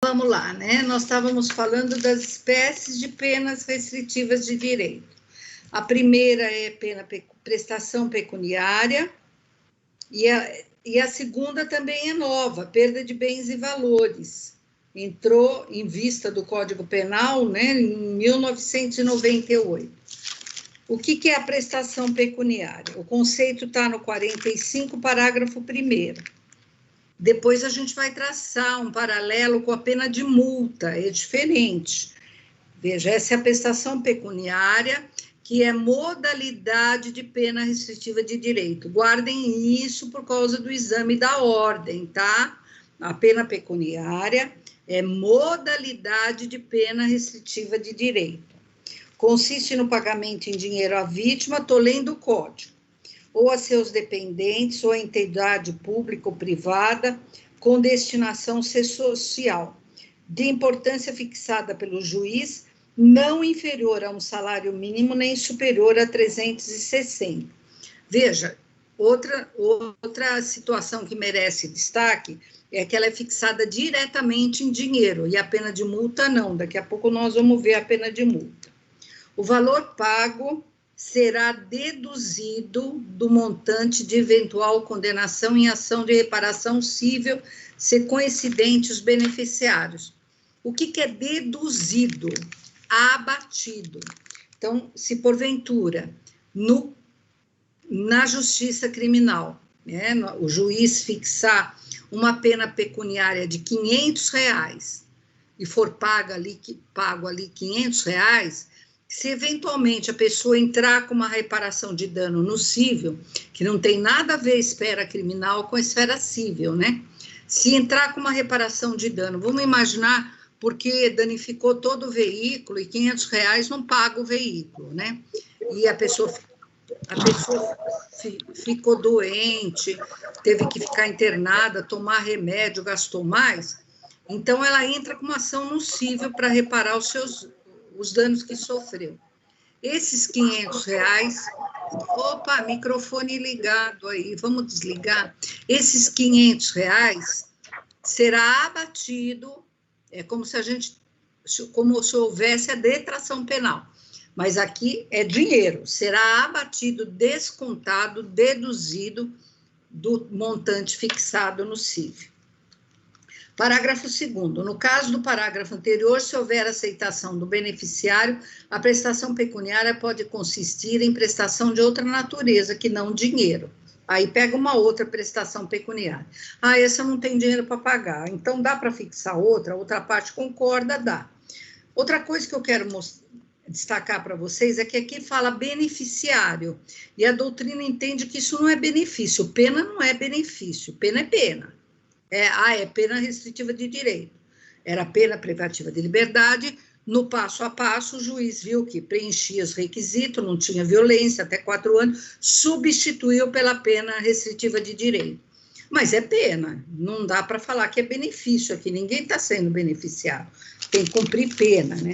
vamos lá, né? Nós estávamos falando das espécies de penas restritivas de direito. A primeira é prestação pecuniária, e a segunda também é nova, perda de bens e valores. Entrou em vista do Código Penal, né, em 1998. O que é a prestação pecuniária? O conceito está no 45, parágrafo 1º. Depois a gente vai traçar um paralelo com a pena de multa, é diferente. Veja, essa é a prestação pecuniária, que é modalidade de pena restritiva de direito. Guardem isso por causa do exame da ordem, tá? A pena pecuniária é modalidade de pena restritiva de direito. Consiste no pagamento em dinheiro à vítima, estou lendo o código, ou a seus dependentes, ou a entidade pública ou privada, com destinação social, de importância fixada pelo juiz, não inferior a um salário mínimo, nem superior a 360. Veja, outra situação que merece destaque é que ela é fixada diretamente em dinheiro, e a pena de multa não. Daqui a pouco nós vamos ver a pena de multa. O valor pago será deduzido do montante de eventual condenação em ação de reparação cível, se coincidentes os beneficiários. O que é deduzido? Abatido. Então, se porventura, na justiça criminal, né, o juiz fixar uma pena pecuniária de R$500 e for pago ali R$500, se eventualmente a pessoa entrar com uma reparação de dano no cível, que não tem nada a ver a esfera criminal com a esfera cível, né? Se entrar com uma reparação de dano, vamos imaginar porque danificou todo o veículo e R$500 não paga o veículo, né? E a pessoa ficou doente, teve que ficar internada, tomar remédio, gastou mais. Então, ela entra com uma ação no cível para reparar os danos que sofreu. Esses R$500, opa, microfone ligado aí, vamos desligar. Esses R$500 será abatido, é como se houvesse a detração penal, mas aqui é dinheiro, será abatido, descontado, deduzido do montante fixado no cível. Parágrafo 2º. No caso do parágrafo anterior, se houver aceitação do beneficiário, a prestação pecuniária pode consistir em prestação de outra natureza, que não dinheiro. Aí pega uma outra prestação pecuniária. Ah, essa não tem dinheiro para pagar, então dá para fixar outra parte concorda, dá. Outra coisa que eu quero destacar para vocês é que aqui fala beneficiário, e a doutrina entende que isso não é benefício, pena não é benefício, pena é pena. É pena restritiva de direito. Era pena privativa de liberdade. No passo a passo, o juiz viu que preenchia os requisitos, não tinha violência, até 4 anos, substituiu pela pena restritiva de direito. Mas é pena, não dá para falar que é benefício aqui, ninguém está sendo beneficiado, tem que cumprir pena, né?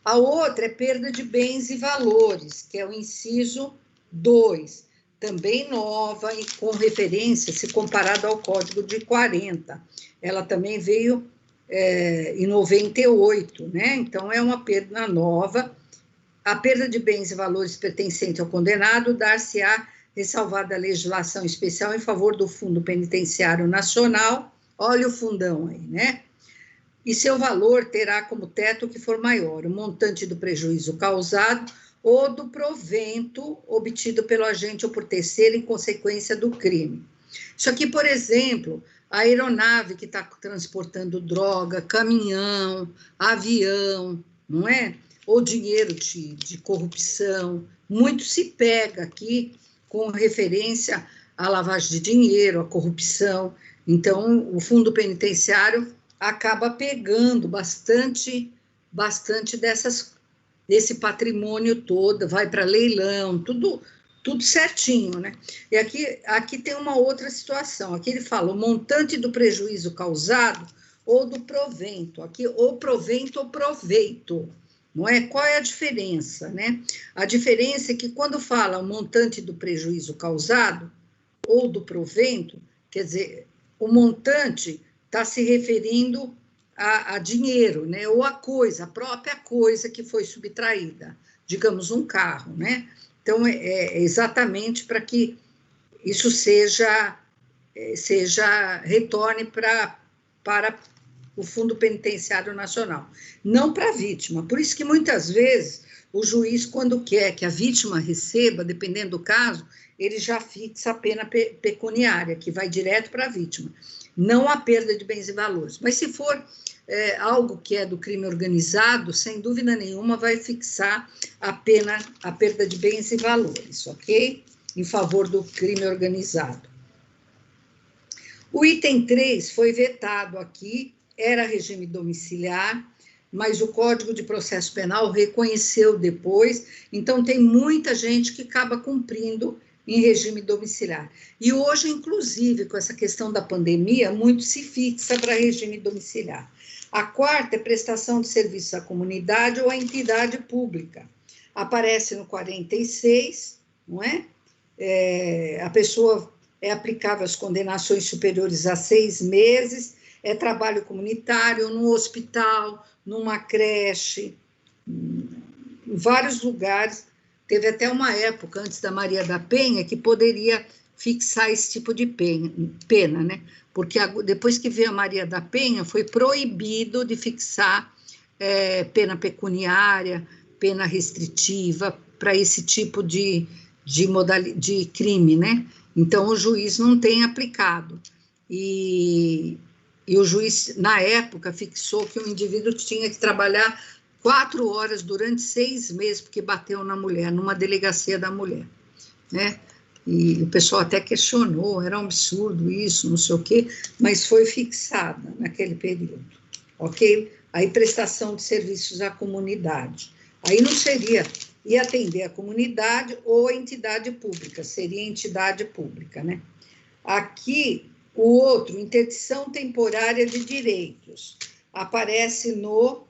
A outra é perda de bens e valores, que é o inciso 2. Também nova e com referência, se comparado ao Código de 40. Ela também veio em 98, né? Então, é uma perda nova. A perda de bens e valores pertencente ao condenado dar-se-á ressalvada a legislação especial em favor do Fundo Penitenciário Nacional. Olha o fundão aí, né? E seu valor terá como teto o que for maior, o montante do prejuízo causado ou do provento obtido pelo agente ou por terceiro em consequência do crime. Isso aqui, por exemplo, a aeronave que está transportando droga, caminhão, avião, não é? Ou dinheiro de corrupção, muito se pega aqui com referência à lavagem de dinheiro, à corrupção. Então, o fundo penitenciário acaba pegando bastante desse patrimônio todo, vai para leilão, tudo certinho, né? E aqui tem uma outra situação, aqui ele fala o montante do prejuízo causado ou do provento, aqui ou provento ou proveito, não é? Qual é a diferença, né? A diferença é que quando fala o montante do prejuízo causado ou do provento, quer dizer, o montante está se referindo a dinheiro, né? Ou a própria coisa que foi subtraída, digamos, um carro, né? Então, é exatamente para que isso retorne para o Fundo Penitenciário Nacional, não para a vítima. Por isso que, muitas vezes, o juiz, quando quer que a vítima receba, dependendo do caso, ele já fixa a pena pecuniária, que vai direto para a vítima, não a perda de bens e valores. Mas, se for algo que é do crime organizado, sem dúvida nenhuma, vai fixar a perda de bens e valores, ok? Em favor do crime organizado. O item 3 foi vetado aqui, era regime domiciliar, mas o Código de Processo Penal reconheceu depois, então tem muita gente que acaba cumprindo em regime domiciliar. E hoje, inclusive, com essa questão da pandemia, muito se fixa para regime domiciliar. A quarta é prestação de serviço à comunidade ou à entidade pública. Aparece no 46, não é? A pessoa é aplicável às condenações superiores a 6 meses, é trabalho comunitário, no hospital, numa creche, em vários lugares. Teve até uma época, antes da Maria da Penha, que poderia fixar esse tipo de pena, né? Porque depois que veio a Maria da Penha, foi proibido de fixar pena pecuniária, pena restritiva, para esse tipo de crime, né? Então, o juiz não tem aplicado. E o juiz, na época, fixou que o indivíduo tinha que trabalhar 4 horas durante 6 meses, porque bateu na mulher, numa delegacia da mulher, né? E o pessoal até questionou, era um absurdo isso, não sei o quê, mas foi fixada naquele período, ok? Aí, prestação de serviços à comunidade. Aí não seria, ia atender a comunidade ou a entidade pública, seria entidade pública, né? Aqui, o outro, interdição temporária de direitos, aparece no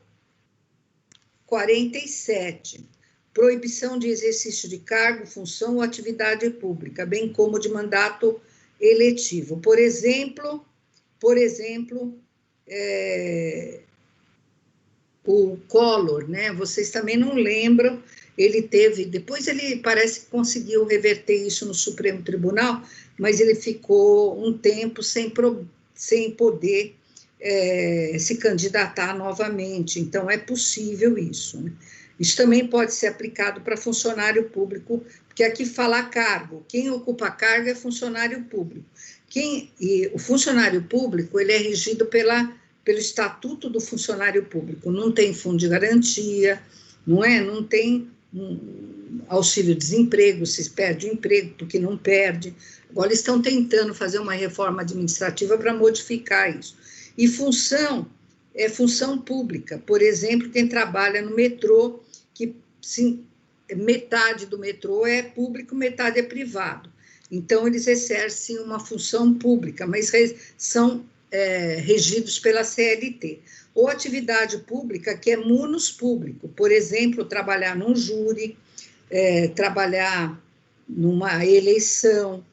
47, proibição de exercício de cargo, função ou atividade pública, bem como de mandato eletivo. Por exemplo, o Collor, né? Vocês também não lembram, ele teve, depois ele parece que conseguiu reverter isso no Supremo Tribunal, mas ele ficou um tempo sem poder se candidatar novamente, então é possível isso, né? Isso também pode ser aplicado para funcionário público, porque aqui fala cargo, quem ocupa cargo é funcionário público. E o funcionário público, ele é regido pelo Estatuto do Funcionário Público, não tem fundo de garantia, não tem auxílio-desemprego, se perde o emprego, porque não perde. Agora estão tentando fazer uma reforma administrativa para modificar isso. E função é função pública, por exemplo, quem trabalha no metrô, que metade do metrô é público, metade é privado. Então, eles exercem uma função pública, mas são regidos pela CLT. Ou atividade pública, que é munus público, por exemplo, trabalhar num júri, trabalhar numa eleição.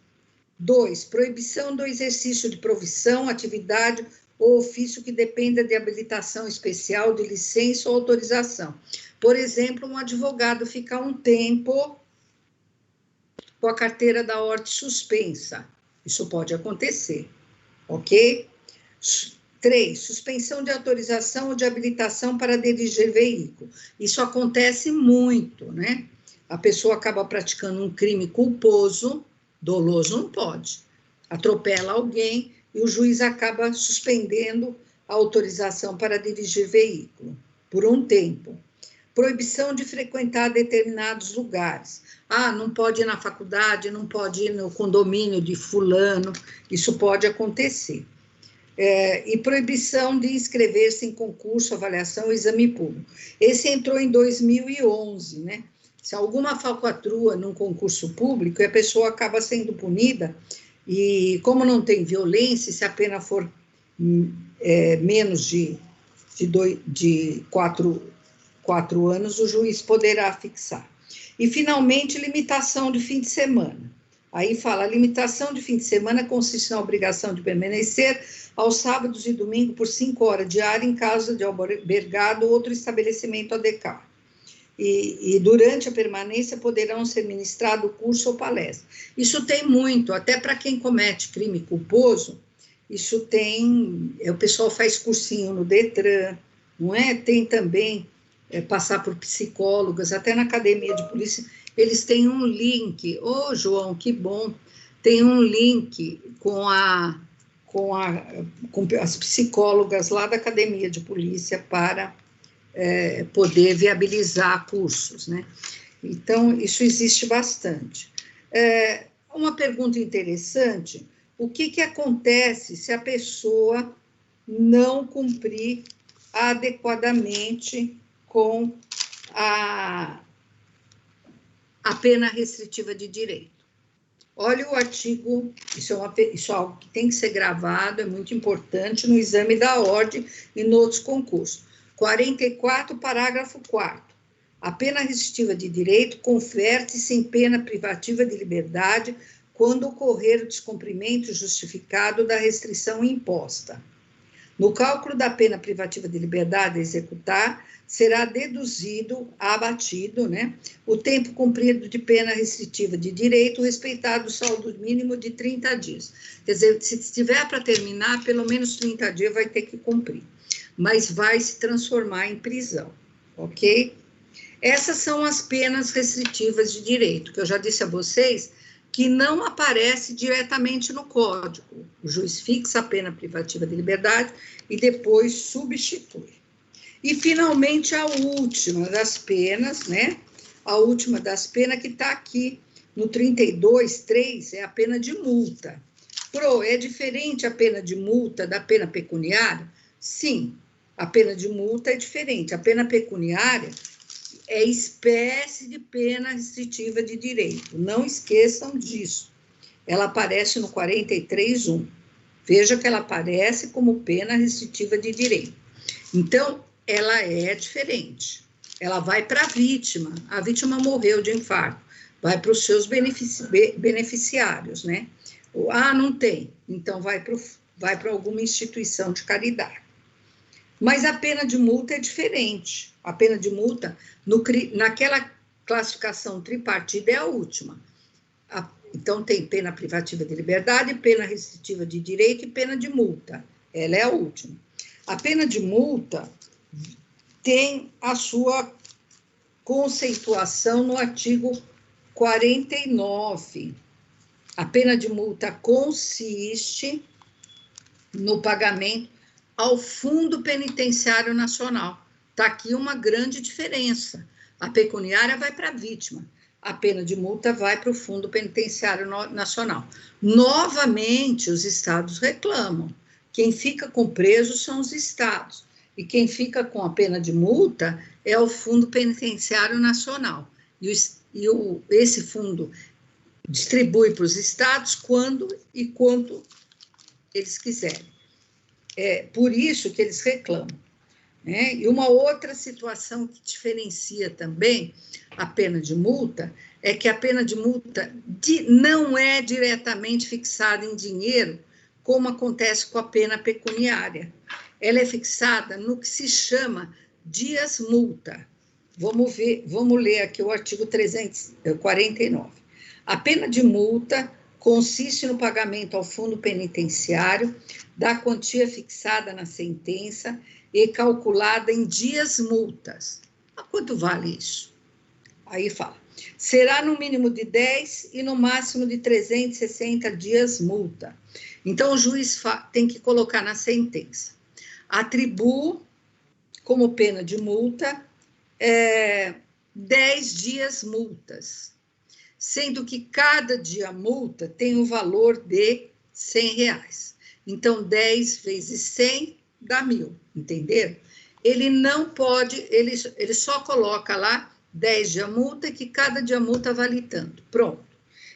2, proibição do exercício de profissão, atividade ou ofício que dependa de habilitação especial, de licença ou autorização. Por exemplo, um advogado ficar um tempo com a carteira da ordem suspensa. Isso pode acontecer, ok? 3, suspensão de autorização ou de habilitação para dirigir veículo. Isso acontece muito, né? A pessoa acaba praticando um crime culposo, doloso não pode. Atropela alguém e o juiz acaba suspendendo a autorização para dirigir veículo por um tempo. Proibição de frequentar determinados lugares. Não pode ir na faculdade, não pode ir no condomínio de fulano, isso pode acontecer. E proibição de inscrever-se em concurso, avaliação, exame público. Esse entrou em 2011, né? Se alguma falcatrua num concurso público, a pessoa acaba sendo punida, e como não tem violência, se a pena for menos de 4 anos, o juiz poderá fixar. E, finalmente, limitação de fim de semana. Aí fala, a limitação de fim de semana consiste na obrigação de permanecer aos sábados e domingos por 5 horas diárias em casa de albergado ou outro estabelecimento adequado. E durante a permanência poderão ser ministrado curso ou palestra. Isso tem muito, até para quem comete crime culposo, isso tem, o pessoal faz cursinho no Detran, não é? Tem também passar por psicólogas, até na academia de polícia, eles têm um link, João, que bom, tem um link com as psicólogas lá da academia de polícia para poder viabilizar cursos, né? Então, isso existe bastante. Uma pergunta interessante, o que acontece se a pessoa não cumprir adequadamente com a pena restritiva de direito? Olha o artigo, isso é algo que tem que ser gravado, é muito importante no exame da ordem e nos outros concursos. 44, parágrafo 4º. A pena restritiva de direito converte-se em pena privativa de liberdade quando ocorrer o descumprimento justificado da restrição imposta. No cálculo da pena privativa de liberdade a executar, será deduzido, abatido, né, o tempo cumprido de pena restritiva de direito, respeitado o saldo mínimo de 30 dias. Quer dizer, se tiver para terminar, pelo menos 30 dias vai ter que cumprir, mas vai se transformar em prisão, ok? Essas são as penas restritivas de direito, que eu já disse a vocês, que não aparece diretamente no Código. O juiz fixa a pena privativa de liberdade e depois substitui. E, finalmente, a última das penas, né? A última das penas que está aqui no 32.3 é a pena de multa. É diferente a pena de multa da pena pecuniária? Sim, a pena de multa é diferente. A pena pecuniária é espécie de pena restritiva de direito. Não esqueçam disso. Ela aparece no 43.1. Veja que ela aparece como pena restritiva de direito. Então, ela é diferente. Ela vai para a vítima. A vítima morreu de infarto. Vai para os seus beneficiários, né? Não tem. Então, vai para alguma instituição de caridade. Mas a pena de multa é diferente. A pena de multa, naquela classificação tripartida, é a última. Então, tem pena privativa de liberdade, pena restritiva de direito e pena de multa. Ela é a última. A pena de multa tem a sua conceituação no artigo 49. A pena de multa consiste no pagamento ao Fundo Penitenciário Nacional. Está aqui uma grande diferença. A pecuniária vai para a vítima, a pena de multa vai para o Fundo Penitenciário Nacional. Novamente, os estados reclamam. Quem fica com preso são os estados. E quem fica com a pena de multa é o Fundo Penitenciário Nacional. Esse fundo distribui para os estados quando e quanto eles quiserem. É por isso que eles reclamam. Né? E uma outra situação que diferencia também a pena de multa é que a pena de multa não é diretamente fixada em dinheiro, como acontece com a pena pecuniária. Ela é fixada no que se chama dias-multa. Vamos ler aqui o artigo 349. A pena de multa consiste no pagamento ao fundo penitenciário da quantia fixada na sentença e calculada em dias-multas. Quanto vale isso? Aí fala, será no mínimo de 10 e no máximo de 360 dias multa. Então, o juiz tem que colocar na sentença. Atribuo como pena de multa 10 dias multas, sendo que cada dia multa tem o valor de R$100. Então, 10 vezes 100 dá 1.000, entenderam? Ele não pode, ele só coloca lá 10 dias multa, que cada dia multa vale tanto. Pronto.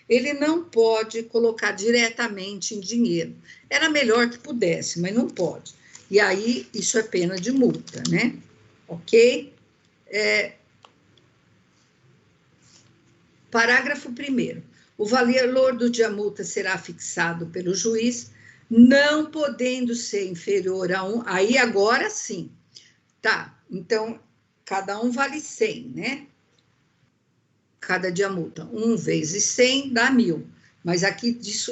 Ele não pode colocar diretamente em dinheiro. Era melhor que pudesse, mas não pode. E aí, isso é pena de multa, né? Ok? Parágrafo 1º. O valor do dia multa será fixado pelo juiz, não podendo ser inferior a 1, aí agora sim, tá, então, cada um vale 100, né? Cada dia multa, 1 vezes 100 dá 1.000, mas aqui diz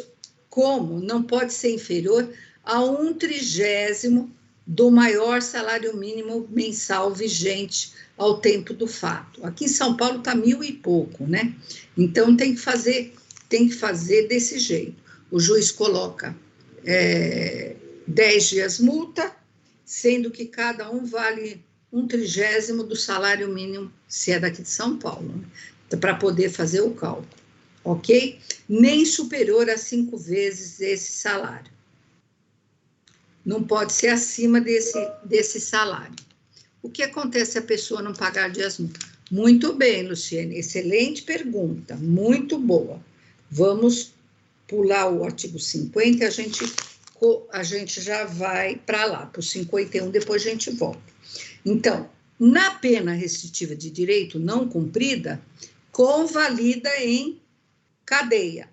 como não pode ser inferior a 1/30 do maior salário mínimo mensal vigente ao tempo do fato. Aqui em São Paulo está 1.000 e pouco, né? Então tem que fazer desse jeito. O juiz coloca 10 dias multa, sendo que cada um vale 1/30 do salário mínimo, se é daqui de São Paulo, né? Para poder fazer o cálculo, ok? Nem superior a 5 vezes esse salário. Não pode ser acima desse salário. O que acontece se a pessoa não pagar dias multa? Muito bem, Luciene, excelente pergunta, muito boa. Vamos pular o artigo 50 e a gente já vai para lá, para o 51, depois a gente volta. Então, na pena restritiva de direito não cumprida, convalida em cadeia.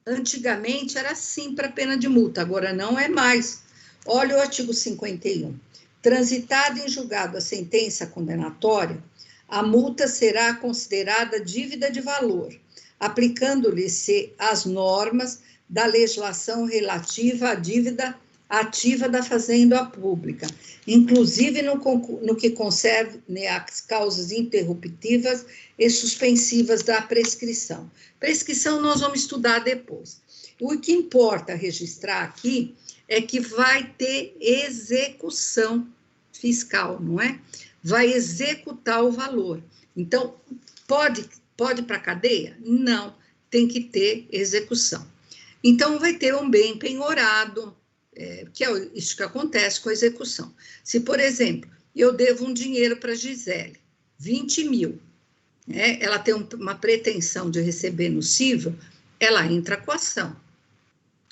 Antigamente era assim para pena de multa, agora não é mais. Olha o artigo 51. Transitada em julgado a sentença condenatória, a multa será considerada dívida de valor, aplicando-lhe-se as normas da legislação relativa à dívida ativa da fazenda pública, inclusive no que concerne às causas interruptivas e suspensivas da prescrição. Prescrição nós vamos estudar depois. O que importa registrar aqui é que vai ter execução fiscal, não é? Vai executar o valor. Então, pode para a cadeia? Não, tem que ter execução. Então, vai ter um bem penhorado, que é isso que acontece com a execução. Se, por exemplo, eu devo um dinheiro para a Gisele, 20.000, né? Ela tem uma pretensão de receber no cível, ela entra com a ação.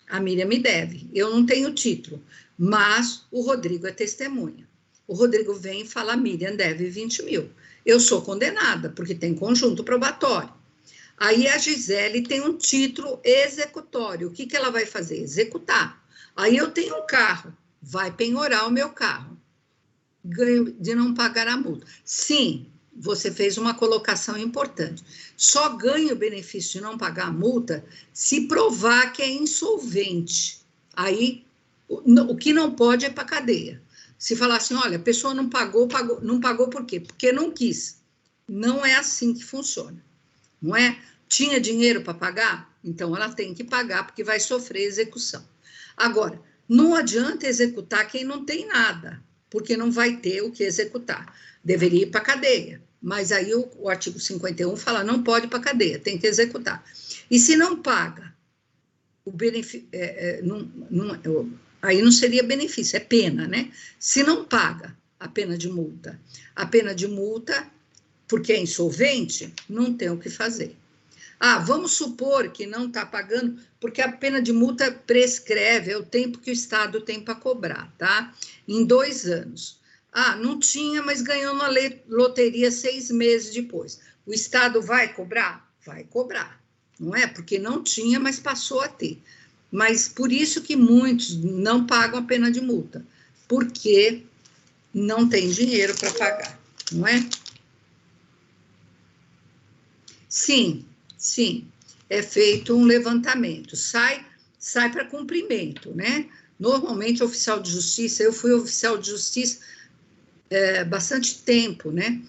A Miriam me deve, eu não tenho título, mas o Rodrigo é testemunha. O Rodrigo vem e fala, a Miriam deve 20.000. Eu sou condenada, porque tem conjunto probatório. Aí a Gisele tem um título executório. O que ela vai fazer? Executar. Aí eu tenho um carro, vai penhorar o meu carro. Ganho de não pagar a multa. Sim, você fez uma colocação importante. Só ganha o benefício de não pagar a multa se provar que é insolvente. Aí, o que não pode é para cadeia. Se falar assim, olha, a pessoa não pagou por quê? Porque não quis. Não é assim que funciona, não é? Tinha dinheiro para pagar? Então, ela tem que pagar, porque vai sofrer execução. Agora, não adianta executar quem não tem nada, porque não vai ter o que executar. Deveria ir para a cadeia, mas aí o artigo 51 fala, não pode ir para a cadeia, tem que executar. E se não paga, o benefício, aí não seria benefício, é pena, né? Se não paga a pena de multa, porque é insolvente, não tem o que fazer. Vamos supor que não está pagando, porque a pena de multa prescreve, é o tempo que o Estado tem para cobrar, tá? Em 2 anos. Não tinha, mas ganhou na loteria 6 meses depois. O Estado vai cobrar? Vai cobrar, não é? Porque não tinha, mas passou a ter. Mas por isso que muitos não pagam a pena de multa, porque não tem dinheiro para pagar, não é? Sim, é feito um levantamento, sai para cumprimento, né? Normalmente, oficial de justiça, eu fui oficial de justiça bastante tempo, né?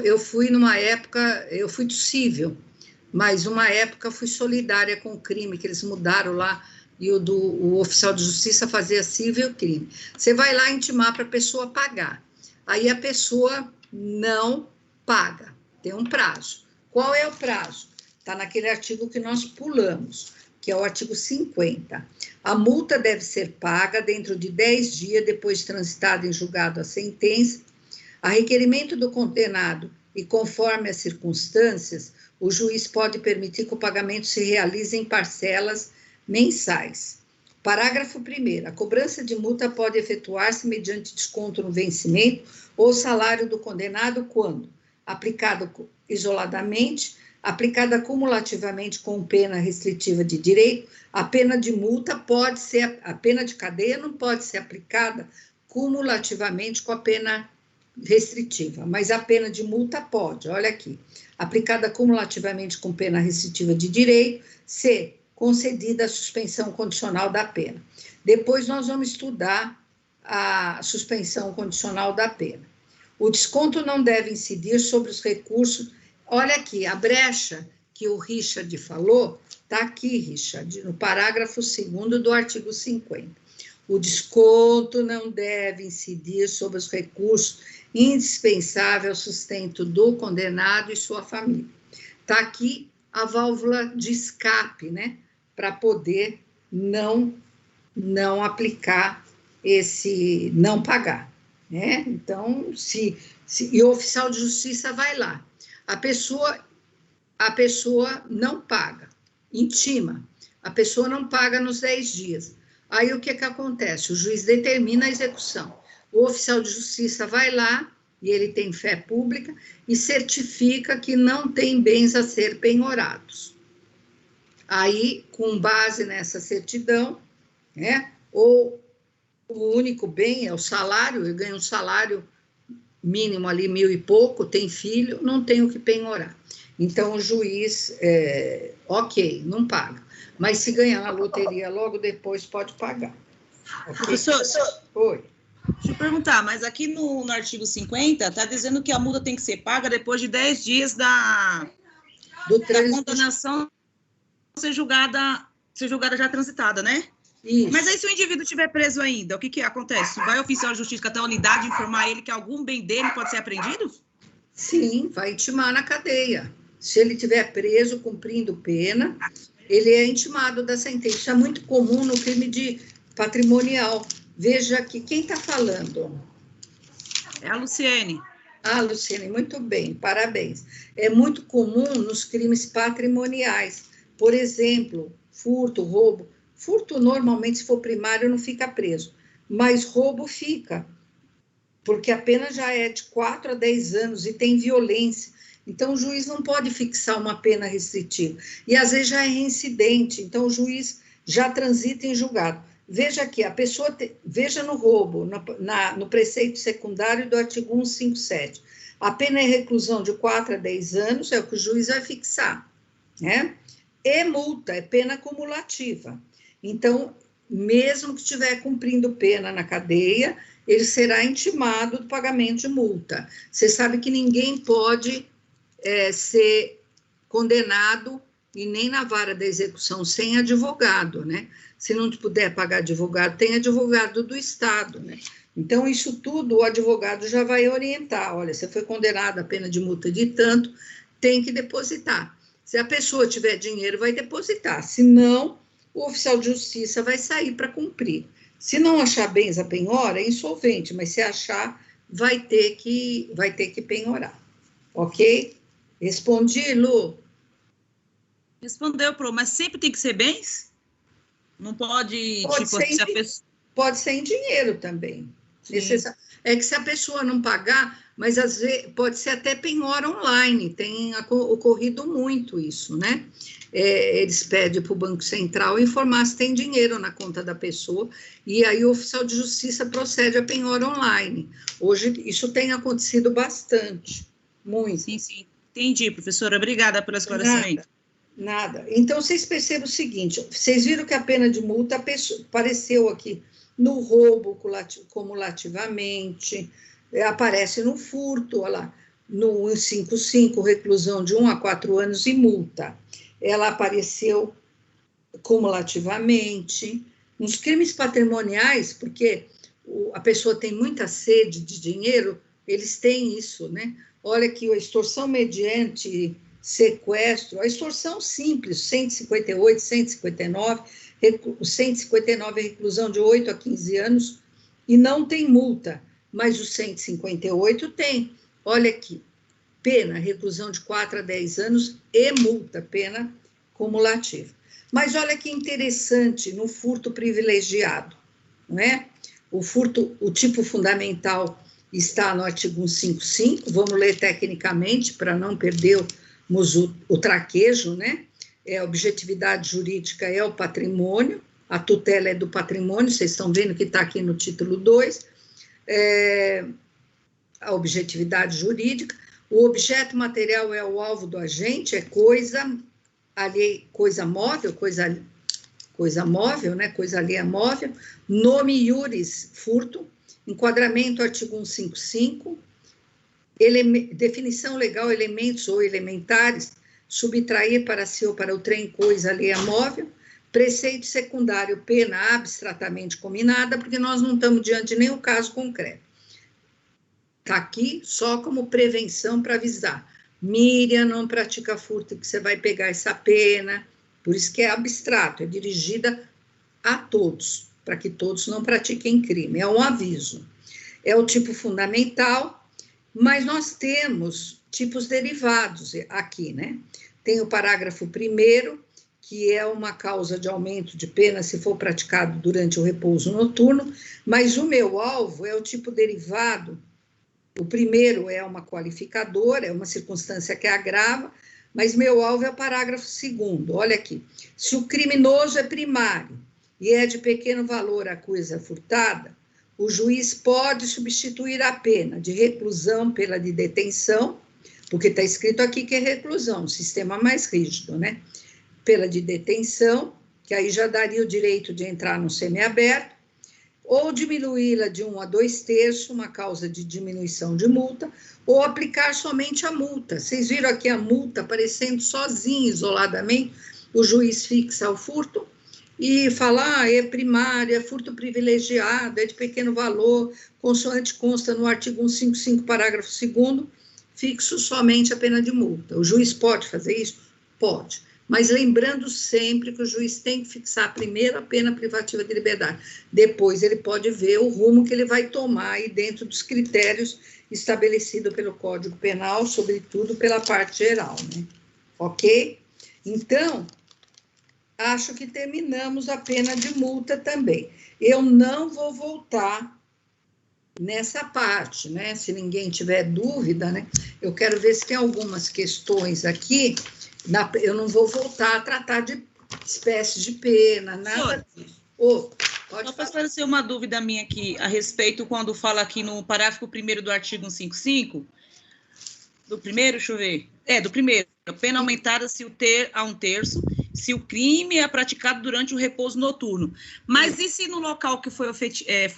Eu fui numa época, eu fui do cível, mas uma época fui solidária com o crime, que eles mudaram lá, e o oficial de justiça fazia cível e crime. Você vai lá intimar para a pessoa pagar, aí a pessoa não paga, tem um prazo. Qual é o prazo? Está naquele artigo que nós pulamos, que é o artigo 50. A multa deve ser paga dentro de 10 dias depois de transitada em julgado a sentença, a requerimento do condenado e conforme as circunstâncias, o juiz pode permitir que o pagamento se realize em parcelas mensais. Parágrafo 1º. A cobrança de multa pode efetuar-se mediante desconto no vencimento ou salário do condenado quando aplicado isoladamente, aplicada cumulativamente com pena restritiva de direito, a pena de multa pode ser, a pena de cadeia não pode ser aplicada cumulativamente com a pena restritiva, mas a pena de multa pode, olha aqui, aplicada cumulativamente com pena restritiva de direito, se concedida a suspensão condicional da pena. Depois nós vamos estudar a suspensão condicional da pena. O desconto não deve incidir sobre os recursos. Olha aqui, a brecha que o Richard falou, está aqui, Richard, no parágrafo 2º do artigo 50. O desconto não deve incidir sobre os recursos indispensáveis ao sustento do condenado e sua família. Está aqui a válvula de escape, né? Para poder não aplicar esse, não pagar, né? Então, e o oficial de justiça vai lá, a pessoa não paga, intima, a pessoa não paga nos 10 dias. Aí o que acontece? O juiz determina a execução. O oficial de justiça vai lá, e ele tem fé pública, e certifica que não tem bens a ser penhorados. Aí, com base nessa certidão, né, ou o único bem é o salário, ele ganha um salário mínimo ali, 1.000 e pouco, tem filho, não tem o que penhorar. Então, o juiz, ok, não paga. Mas se ganhar na loteria logo depois, pode pagar. Okay? Professor, oi. Deixa eu perguntar, mas aqui no artigo 50, está dizendo que a multa tem que ser paga depois de 10 dias da condenação ser julgada já transitada, né? Isso. Mas aí, se o indivíduo estiver preso ainda, o que acontece? Vai o oficial de justiça até a unidade informar ele que algum bem dele pode ser apreendido? Sim, vai intimar na cadeia. Se ele estiver preso, cumprindo pena, ele é intimado da sentença. Isso é muito comum no crime de patrimonial. Veja aqui, quem está falando? É a Luciene. Ah, Luciene, muito bem, parabéns. É muito comum nos crimes patrimoniais. Por exemplo, furto, roubo. Furto, normalmente, se for primário, não fica preso, mas roubo fica, porque a pena já é de 4 a 10 anos e tem violência. Então, o juiz não pode fixar uma pena restritiva. E, às vezes, já é reincidente, então o juiz já transita em julgado. Veja aqui, a pessoa, veja no roubo, no preceito secundário do artigo 157. A pena é reclusão de 4 a 10 anos, é o que o juiz vai fixar, né? E multa, é pena cumulativa. Então, mesmo que estiver cumprindo pena na cadeia, ele será intimado do pagamento de multa. Você sabe que ninguém pode ser condenado, e nem na vara da execução, sem advogado, né? Se não puder pagar advogado, tem advogado do Estado, né? Então, isso tudo o advogado já vai orientar. Olha, você foi condenado a pena de multa de tanto, tem que depositar. Se a pessoa tiver dinheiro, vai depositar. Se não, o oficial de justiça vai sair para cumprir. Se não achar bens a penhora, é insolvente, mas se achar, vai ter que penhorar. Ok? Respondi, Lu? Respondeu, Pro, mas sempre tem que ser bens? Não pode se a pessoa... Pode ser em dinheiro também. É que se a pessoa não pagar, mas às vezes pode ser até penhora online, tem ocorrido muito isso, né? Eles pedem para o Banco Central informar se tem dinheiro na conta da pessoa, e aí o oficial de justiça procede a penhora online. Hoje isso tem acontecido bastante, muito. Sim, entendi, professora, obrigada pelo esclarecimento. Nada. Então, vocês percebem o seguinte, vocês viram que a pena de multa apareceu aqui no roubo cumulativamente, aparece no furto, olha lá, no 155, reclusão de 1 a 4 anos e multa. Ela apareceu cumulativamente. Nos crimes patrimoniais, porque a pessoa tem muita sede de dinheiro, eles têm isso, né? Olha aqui, a extorsão mediante sequestro, a extorsão simples, 158, 159, o 159 é reclusão de 8 a 15 anos e não tem multa, mas o 158 tem. Olha aqui, pena, reclusão de 4 a 10 anos e multa, pena cumulativa. Mas olha que interessante no furto privilegiado, não é? O furto, o tipo fundamental está no artigo 155, vamos ler tecnicamente para não perder o traquejo, né? A objetividade jurídica é o patrimônio, a tutela é do patrimônio, vocês estão vendo que está aqui no título 2, a objetividade jurídica, o objeto material é o alvo do agente, é coisa móvel, coisa móvel, né? Coisa alheia móvel, nome iuris, furto, enquadramento, artigo 155, definição legal, elementos ou elementares, subtrair para si ou para o trem coisa alheia móvel, preceito secundário, pena abstratamente combinada, porque nós não estamos diante de nenhum caso concreto. Está aqui só como prevenção para avisar. Miriam, não pratica furto, que você vai pegar essa pena. Por isso que é abstrato, é dirigida a todos, para que todos não pratiquem crime. É um aviso. É o tipo fundamental, mas nós temos tipos derivados aqui, né? Tem o parágrafo 1º, que é uma causa de aumento de pena se for praticado durante o repouso noturno, mas o meu alvo é o tipo derivado. O primeiro é uma qualificadora, é uma circunstância que agrava, mas meu alvo é o parágrafo 2º. Olha aqui. Se o criminoso é primário e é de pequeno valor a coisa furtada, o juiz pode substituir a pena de reclusão pela de detenção, porque está escrito aqui que é reclusão, sistema mais rígido, né? Pela de detenção, que aí já daria o direito de entrar no semiaberto, ou diminuí-la de 1 a 2/3, uma causa de diminuição de multa, ou aplicar somente a multa. Vocês viram aqui a multa aparecendo sozinha, isoladamente, o juiz fixa o furto e fala, é primário, é furto privilegiado, é de pequeno valor, consoante consta no artigo 155, parágrafo 2º, fixo somente a pena de multa. O juiz pode fazer isso? Pode. Mas lembrando sempre que o juiz tem que fixar primeiro a pena privativa de liberdade. Depois ele pode ver o rumo que ele vai tomar aí dentro dos critérios estabelecidos pelo Código Penal, sobretudo pela parte geral, né? Ok? Então, acho que terminamos a pena de multa também. Eu não vou voltar nessa parte, né? Se ninguém tiver dúvida, né? Eu quero ver se tem algumas questões aqui. Eu não vou voltar a tratar de espécies de pena, nada disso. Só para esclarecer uma dúvida minha aqui, a respeito, quando fala aqui no parágrafo 1º do artigo 155, do primeiro, deixa eu ver, do primeiro, a pena aumentada a 1/3, se o crime é praticado durante o repouso noturno. Mas e se no local que foi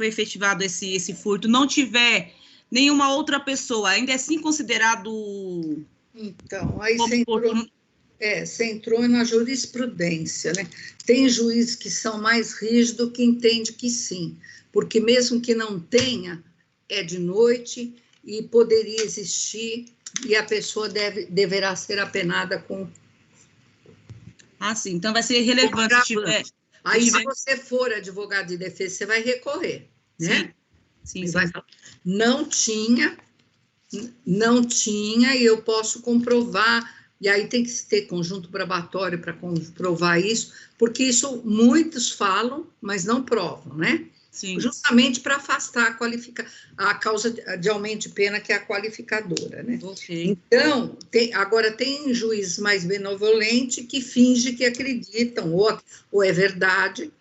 efetivado esse furto não tiver nenhuma outra pessoa, ainda é assim considerado... Então, aí você entrou na jurisprudência, né? Tem juízes que são mais rígidos que entendem que sim, porque mesmo que não tenha, é de noite e poderia existir, e a pessoa deverá ser apenada com... Ah, sim, então vai ser irrelevante se tiver... Aí, se você for advogado de defesa, você vai recorrer, né? Sim. Vai falar, não tinha, e eu posso comprovar... E aí tem que ter conjunto probatório para comprovar isso, porque isso muitos falam, mas não provam, né? Sim. Justamente para afastar a causa de aumento de pena, que é a qualificadora, né? Okay. Então, agora tem juízes mais benevolentes que fingem que acreditam, ou é verdade,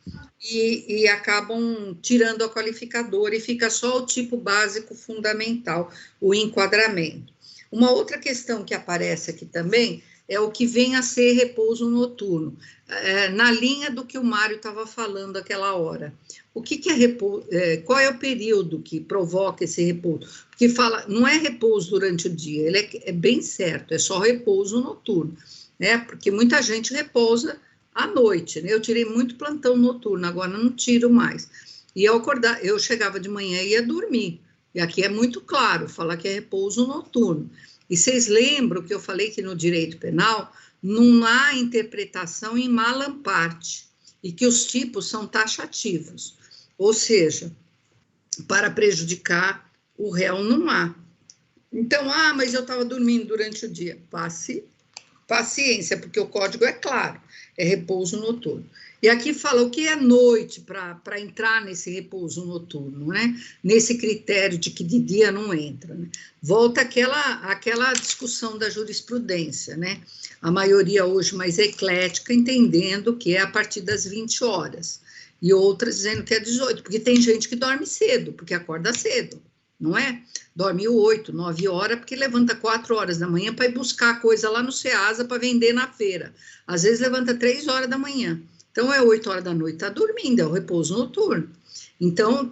e acabam tirando a qualificadora, e fica só o tipo básico fundamental, o enquadramento. Uma outra questão que aparece aqui também é o que vem a ser repouso noturno, na linha do que o Mário estava falando aquela hora. O que é repouso? Qual é o período que provoca esse repouso? Porque fala, não é repouso durante o dia, ele é bem certo, é só repouso noturno, né? Porque muita gente repousa à noite, né? Eu tirei muito plantão noturno, agora não tiro mais. E ao acordar, eu chegava de manhã e ia dormir. E aqui é muito claro, falar que é repouso noturno. E vocês lembram que eu falei que no direito penal não há interpretação em malam parte, e que os tipos são taxativos. Ou seja, para prejudicar o réu não há. Então, mas eu estava dormindo durante o dia. Paciência, porque o código é claro, é repouso noturno. E aqui fala o que é noite para entrar nesse repouso noturno, né? Nesse critério de que de dia não entra. Né? Volta aquela discussão da jurisprudência, né? A maioria hoje mais eclética, entendendo que é a partir das 20 horas, e outras dizendo que é 18, porque tem gente que dorme cedo, porque acorda cedo, não é? Dorme 8, 9 horas, porque levanta 4 horas da manhã para ir buscar coisa lá no Ceasa para vender na feira. Às vezes levanta 3 horas da manhã. Então, é 8 horas da noite, está dormindo, é o repouso noturno. Então,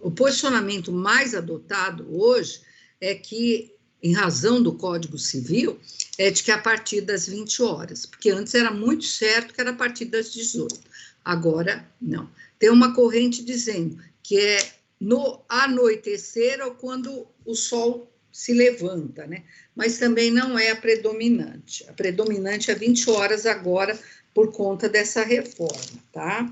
o posicionamento mais adotado hoje é que, em razão do Código Civil, é de que a partir das 20 horas, porque antes era muito certo que era a partir das 18. Agora, não. Tem uma corrente dizendo que é no anoitecer ou quando o sol se levanta, né? Mas também não é a predominante. A predominante é 20 horas agora, por conta dessa reforma, tá?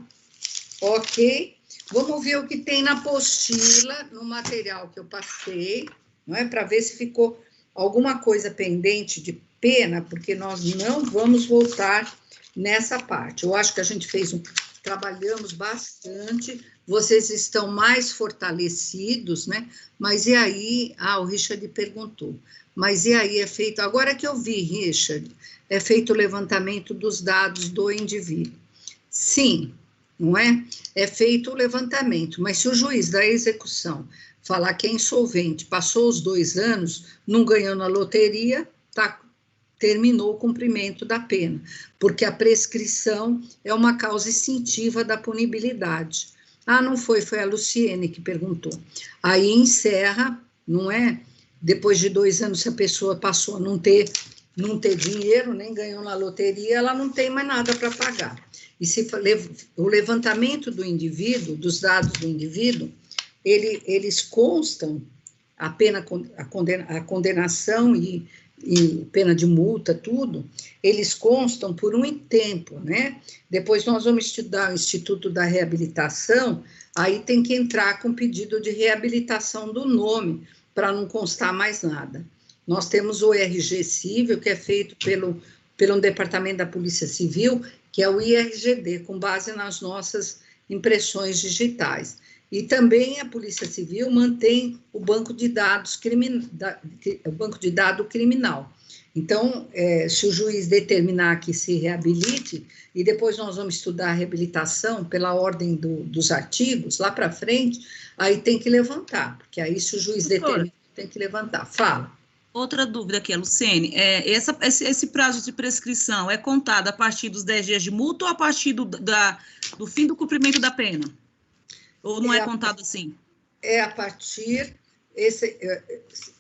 Ok? Vamos ver o que tem na apostila, no material que eu passei, não é? Para ver se ficou alguma coisa pendente de pena, porque nós não vamos voltar nessa parte. Eu acho que a gente trabalhamos bastante, vocês estão mais fortalecidos, né? Mas e aí? O Richard perguntou. Mas e aí é feito, agora que eu vi, Richard, é feito o levantamento dos dados do indivíduo. Sim, não é? É feito o levantamento, mas se o juiz da execução falar que é insolvente, passou os 2 anos, não ganhou na loteria, terminou o cumprimento da pena, porque a prescrição é uma causa extintiva da punibilidade. Não foi a Luciene que perguntou. Aí encerra, não é? Depois de 2 anos, se a pessoa passou a não ter dinheiro, nem ganhou na loteria, ela não tem mais nada para pagar. E se o levantamento do indivíduo, dos dados do indivíduo, eles constam, a pena, a condenação e pena de multa, tudo, eles constam por um tempo, né? Depois nós vamos estudar o Instituto da Reabilitação, aí tem que entrar com pedido de reabilitação do nome, para não constar mais nada. Nós temos o RG Civil, que é feito pelo Departamento da Polícia Civil, que é o IRGD, com base nas nossas impressões digitais. E também a Polícia Civil mantém o banco de dados criminal. Então, se o juiz determinar que se reabilite, e depois nós vamos estudar a reabilitação pela ordem dos artigos, lá para frente, aí tem que levantar, porque aí se o juiz determinar, tem que levantar. Fala. Outra dúvida aqui, Luciene, esse prazo de prescrição é contado a partir dos 10 dias de multa ou a partir do fim do cumprimento da pena? Ou não é contado assim? É a partir,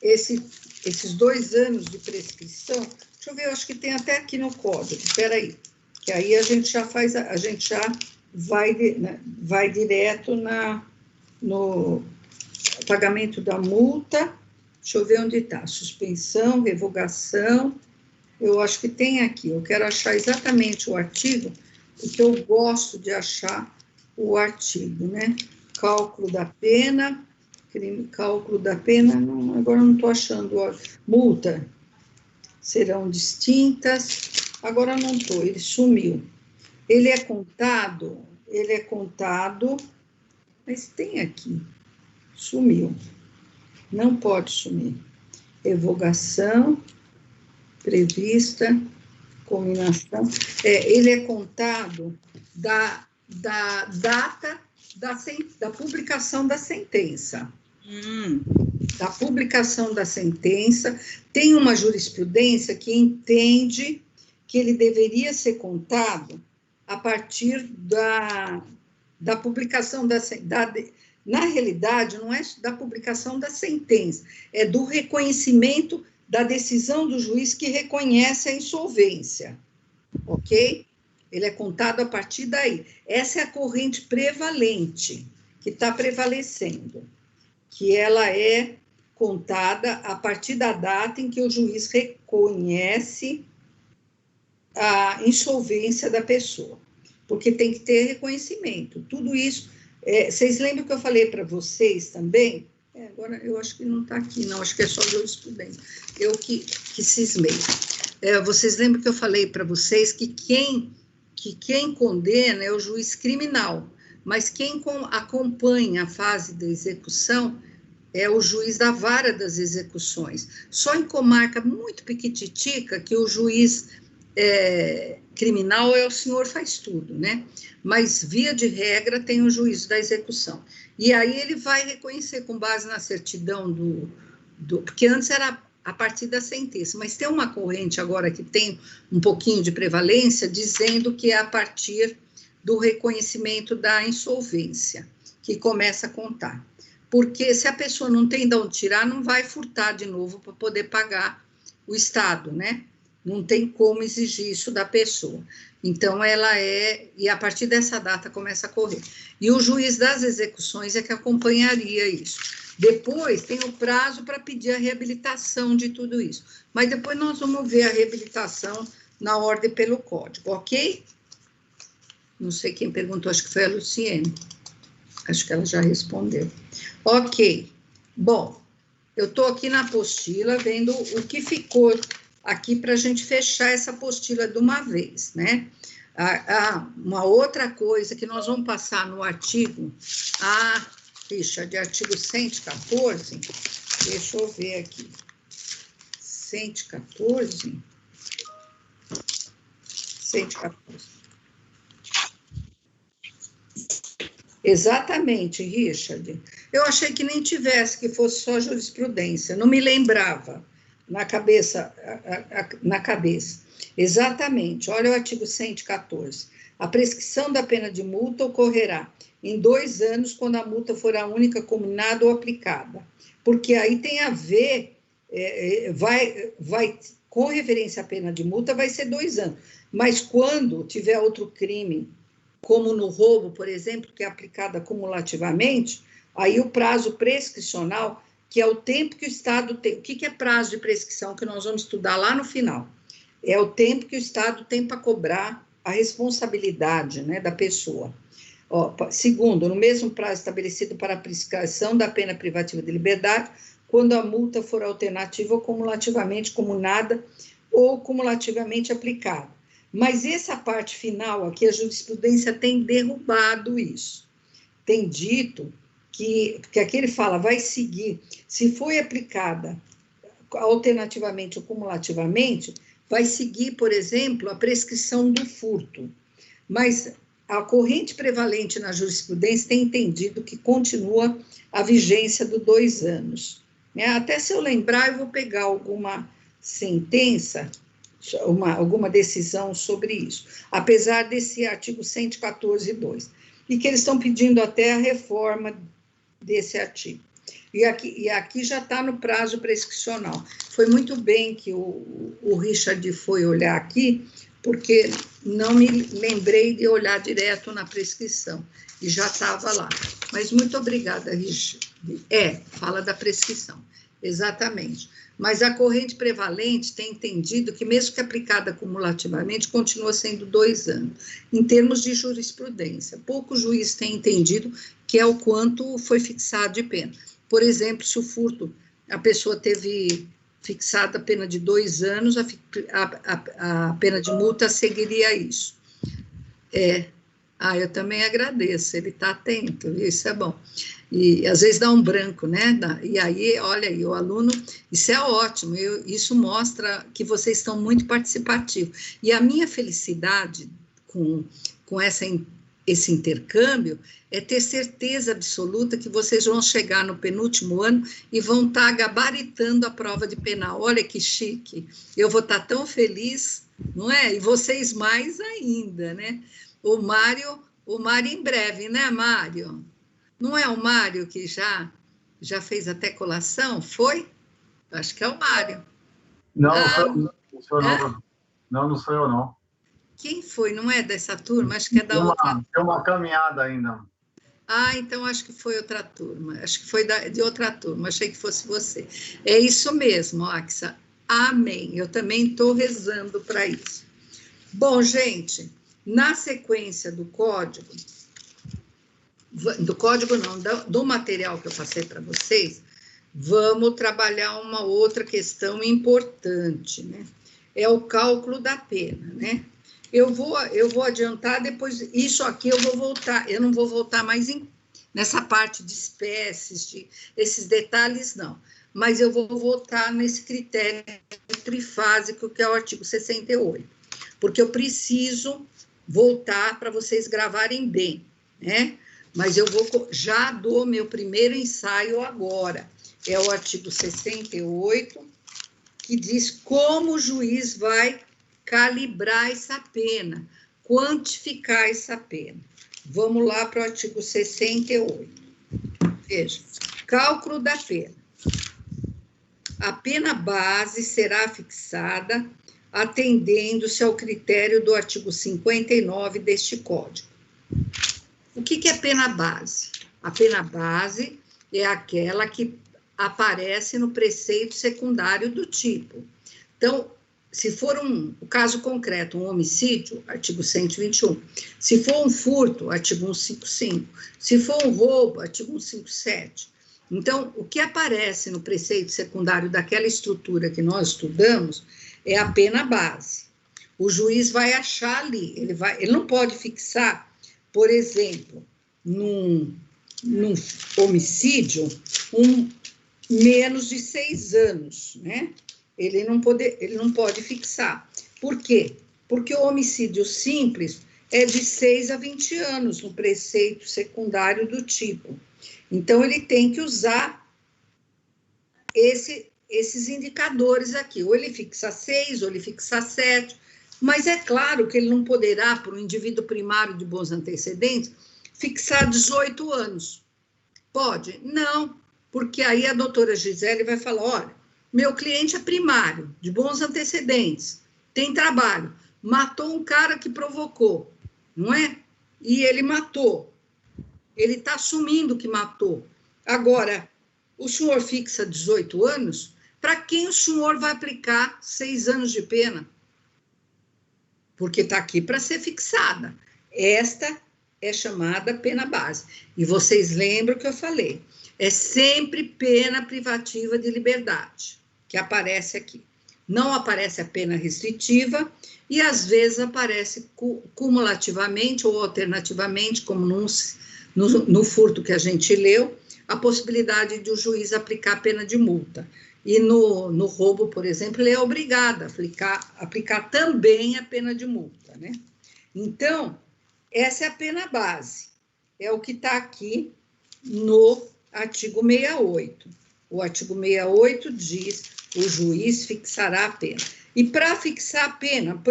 esses 2 anos de prescrição, deixa eu ver, eu acho que tem até aqui no código, espera aí, que aí a gente já vai direto no pagamento da multa. Deixa eu ver onde está, suspensão, revogação, eu acho que tem aqui, eu quero achar exatamente o artigo, porque eu gosto de achar o artigo, né? Cálculo da pena, não, agora não estou achando, multa, serão distintas, agora não estou, ele sumiu. Ele é contado, mas tem aqui, sumiu. Não pode sumir. Revogação, prevista, combinação. Ele é contado da data da publicação da sentença. Da publicação da sentença, tem uma jurisprudência que entende que ele deveria ser contado a partir da publicação na realidade, não é da publicação da sentença, é do reconhecimento da decisão do juiz que reconhece a insolvência, ok? Ele é contado a partir daí. Essa é a corrente prevalente, que está prevalecendo, que ela é contada a partir da data em que o juiz reconhece a insolvência da pessoa, porque tem que ter reconhecimento. Tudo isso, vocês lembram que eu falei para vocês também? Agora, eu acho que não está aqui, não, acho que é só jurisprudência. Eu que cismei. Vocês lembram que eu falei para vocês que quem que quem condena é o juiz criminal, mas quem acompanha a fase da execução é o juiz da vara das execuções. Só em comarca muito piquititica que o juiz criminal é o senhor faz tudo, né? Mas, via de regra, tem o juízo da execução. E aí ele vai reconhecer, com base na certidão porque antes era a partir da sentença, mas tem uma corrente agora que tem um pouquinho de prevalência, dizendo que é a partir do reconhecimento da insolvência, que começa a contar. Porque se a pessoa não tem de onde tirar, não vai furtar de novo para poder pagar o Estado, né? Não tem como exigir isso da pessoa. Então, e a partir dessa data começa a correr. E o juiz das execuções é que acompanharia isso. Depois, tem o prazo para pedir a reabilitação de tudo isso. Mas depois nós vamos ver a reabilitação na ordem pelo código, ok? Não sei quem perguntou, acho que foi a Luciene. Acho que ela já respondeu. Ok. Bom, eu estou aqui na apostila, vendo o que ficou aqui para a gente fechar essa apostila de uma vez, né? Uma outra coisa que nós vamos passar no artigo, de artigo 114, deixa eu ver aqui, 114. Exatamente, Richard. Eu achei que nem tivesse, que fosse só jurisprudência, não me lembrava na cabeça. Exatamente, olha o artigo 114. A prescrição da pena de multa ocorrerá em 2 anos, quando a multa for a única combinada ou aplicada. Porque aí tem a ver, com referência à pena de multa, vai ser 2 anos. Mas quando tiver outro crime, como no roubo, por exemplo, que é aplicado acumulativamente, aí o prazo prescricional, que é o tempo que o Estado tem. O que é prazo de prescrição, que nós vamos estudar lá no final? É o tempo que o Estado tem para cobrar a responsabilidade, né, da pessoa. Segundo, no mesmo prazo estabelecido para a prescrição da pena privativa de liberdade, quando a multa for alternativa ou cumulativamente comunada ou cumulativamente aplicada. Mas essa parte final aqui, a jurisprudência tem derrubado isso. Tem dito que aqui ele fala, vai seguir, se foi aplicada alternativamente ou cumulativamente, vai seguir, por exemplo, a prescrição do furto. Mas a corrente prevalente na jurisprudência tem entendido que continua a vigência dos 2 anos. Até se eu lembrar, eu vou pegar alguma sentença, alguma decisão sobre isso, apesar desse artigo 114.2, e que eles estão pedindo até a reforma desse artigo. E aqui já está no prazo prescricional. Foi muito bem que o Richard foi olhar aqui, porque não me lembrei de olhar direto na prescrição, e já estava lá. Mas muito obrigada, Richard. Fala da prescrição, exatamente. Mas a corrente prevalente tem entendido que, mesmo que aplicada cumulativamente, continua sendo 2 anos, em termos de jurisprudência. Poucos juízes têm entendido que é o quanto foi fixado de pena. Por exemplo, se o furto, a pessoa teve fixada a pena de 2 anos, a pena de multa seguiria isso. Eu também agradeço, ele está atento, viu? Isso é bom. E às vezes dá um branco, né? E aí, olha aí, o aluno, isso é ótimo, isso mostra que vocês estão muito participativos. E a minha felicidade com esse intercâmbio é ter certeza absoluta que vocês vão chegar no penúltimo ano e vão estar gabaritando a prova de penal. Olha que chique, eu vou estar tão feliz, não é? E vocês mais ainda, né? O Mário em breve, né, Mário? Não é o Mário que já fez até colação? Foi? Acho que é o Mário. Não, não sou eu, não. Não sou eu, não. Quem foi? Não é dessa turma? Acho que é da outra. Tem uma caminhada ainda. Então acho que foi outra turma. Acho que foi de outra turma. Achei que fosse você. É isso mesmo, Axa. Amém. Eu também estou rezando para isso. Bom, gente, na sequência do código não, do material que eu passei para vocês, vamos trabalhar uma outra questão importante, né? É o cálculo da pena, né? Eu vou adiantar, depois, isso aqui eu vou voltar, eu não vou voltar mais nessa parte de espécies, esses detalhes, não. Mas eu vou voltar nesse critério trifásico, que é o artigo 68, porque eu preciso voltar para vocês gravarem bem, né? Mas eu já dou meu primeiro ensaio agora. É o artigo 68, que diz como o juiz vai calibrar essa pena, quantificar essa pena. Vamos lá para o artigo 68. Veja, cálculo da pena. A pena base será fixada atendendo-se ao critério do artigo 59 deste Código. O que é pena base? A pena base é aquela que aparece no preceito secundário do tipo. Então, se for o caso concreto, um homicídio, artigo 121. Se for um furto, artigo 155. Se for um roubo, artigo 157. Então, o que aparece no preceito secundário daquela estrutura que nós estudamos é a pena base. O juiz vai achar ali, ele não pode fixar, por exemplo, num homicídio, menos de 6 anos, né? Ele não pode fixar. Por quê? Porque o homicídio simples é de 6 a 20 anos no preceito secundário do tipo. Então, ele tem que usar esses indicadores aqui. Ou ele fixa 6, ou ele fixa 7. Mas é claro que ele não poderá, para um indivíduo primário de bons antecedentes, fixar 18 anos. Pode? Não, porque aí a doutora Gisele vai falar, olha, meu cliente é primário, de bons antecedentes, tem trabalho, matou um cara que provocou, não é? E ele matou. Ele está assumindo que matou. Agora, o senhor fixa 18 anos, para quem o senhor vai aplicar 6 anos de pena? Porque está aqui para ser fixada. Esta é chamada pena base. E vocês lembram que eu falei, é sempre pena privativa de liberdade, que aparece aqui. Não aparece a pena restritiva e, às vezes, aparece cumulativamente ou alternativamente, como no furto que a gente leu, a possibilidade de o juiz aplicar pena de multa. E no roubo, por exemplo, ele é obrigado a aplicar também a pena de multa, né? Então, essa é a pena base. É o que está aqui no artigo 68. O artigo 68 diz: o juiz fixará a pena. E para fixar a pena,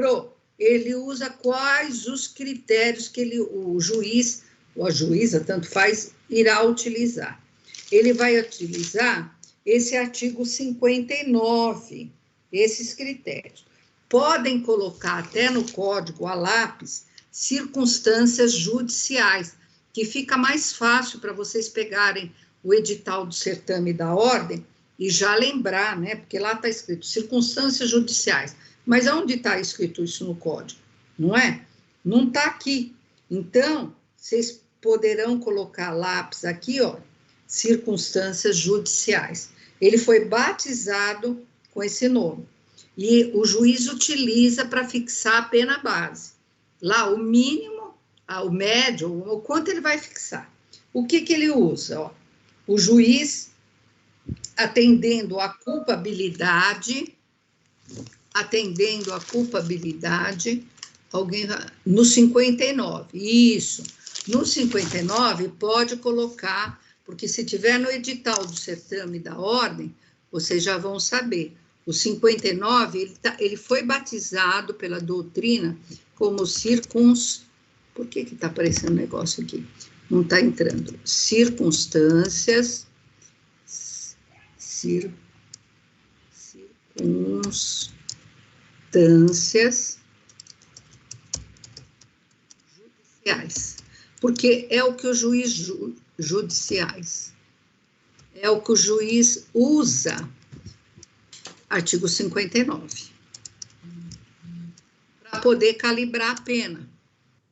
ele usa quais os critérios que o juiz, ou a juíza, tanto faz, irá utilizar. Ele vai utilizar esse artigo 59, esses critérios. Podem colocar até no código a lápis circunstâncias judiciais, que fica mais fácil para vocês pegarem o edital do certame da ordem e já lembrar, né? Porque lá está escrito circunstâncias judiciais. Mas onde está escrito isso no código? Não é? Não está aqui. Então, vocês poderão colocar lápis aqui, ó, circunstâncias judiciais. Ele foi batizado com esse nome. E o juiz utiliza para fixar a pena base. Lá, o mínimo, o médio, o quanto ele vai fixar. O que ele usa? Ó, o juiz, atendendo à culpabilidade, no 59, isso. No 59, pode colocar, porque se tiver no edital do certame da ordem, vocês já vão saber. O 59, ele foi batizado pela doutrina como Por que está aparecendo um negócio aqui? Não está entrando. Circunstâncias judiciais. Porque é o que o juiz judiciais. É o que o juiz usa. Artigo 59. Para poder calibrar a pena,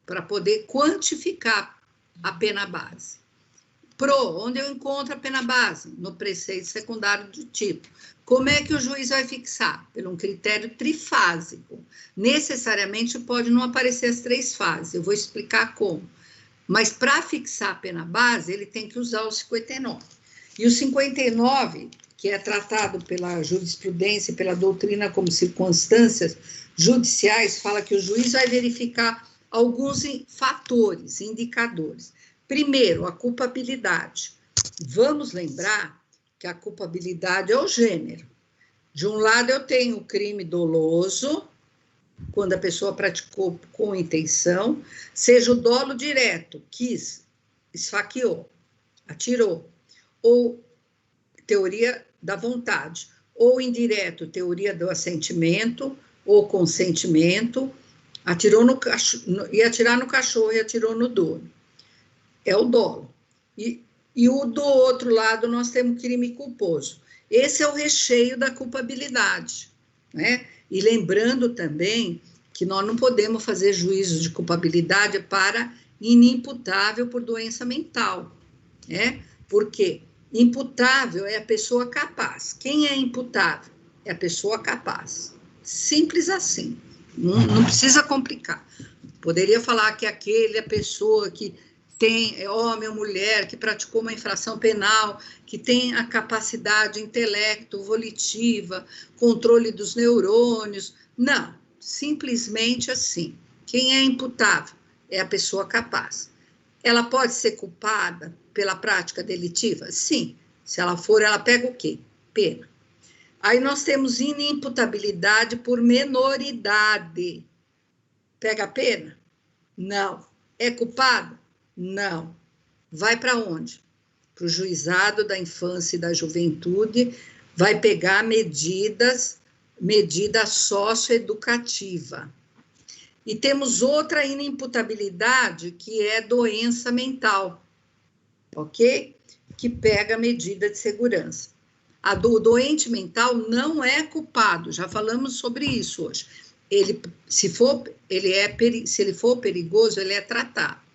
para poder quantificar a pena base. Onde eu encontro a pena base? No preceito secundário do tipo. Como é que o juiz vai fixar? Por um critério trifásico. Necessariamente pode não aparecer as 3 fases, eu vou explicar como. Mas para fixar a pena base, ele tem que usar o 59. E o 59, que é tratado pela jurisprudência e pela doutrina como circunstâncias judiciais, fala que o juiz vai verificar alguns fatores, indicadores. Primeiro, a culpabilidade. Vamos lembrar que a culpabilidade é o gênero. De um lado, eu tenho o crime doloso, quando a pessoa praticou com intenção, seja o dolo direto, quis, esfaqueou, atirou, ou teoria da vontade, ou indireto, teoria do assentimento, ou consentimento, atirou no cachorro, ia atirar no cachorro e atirou no dono. É o dolo. E o do outro lado, nós temos crime culposo. Esse é o recheio da culpabilidade, né? E lembrando também que nós não podemos fazer juízo de culpabilidade para inimputável por doença mental, né? Porque imputável é a pessoa capaz. Quem é imputável? É a pessoa capaz. Simples assim. Não precisa complicar. Poderia falar que aquele é a pessoa que tem homem ou mulher, que praticou uma infração penal, que tem a capacidade intelecto, volitiva, controle dos neurônios. Não, simplesmente assim. Quem é imputável é a pessoa capaz. Ela pode ser culpada pela prática delitiva? Sim. Se ela for, ela pega o quê? Pena. Aí nós temos inimputabilidade por menoridade. Pega a pena? Não. É culpado? Não. Vai para onde? Para o juizado da infância e da juventude, vai pegar medida socioeducativa. E temos outra inimputabilidade, que é doença mental, ok? Que pega medida de segurança. A do doente mental não é culpado, já falamos sobre isso hoje. Se ele for perigoso, ele é tratado.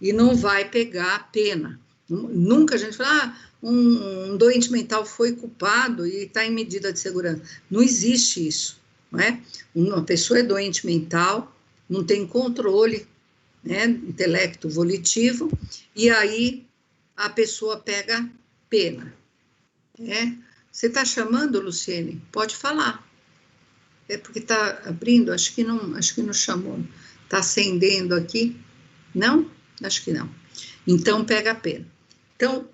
E não vai pegar a pena. Nunca a gente fala, um doente mental foi culpado e está em medida de segurança. Não existe isso, não é? Uma pessoa é doente mental, não tem controle, né, intelecto volitivo, e aí a pessoa pega pena. É? Você está chamando, Luciene? Pode falar. É porque está abrindo? Acho que não chamou. Está acendendo aqui? Não? Acho que não. Então, pega a pena. Então,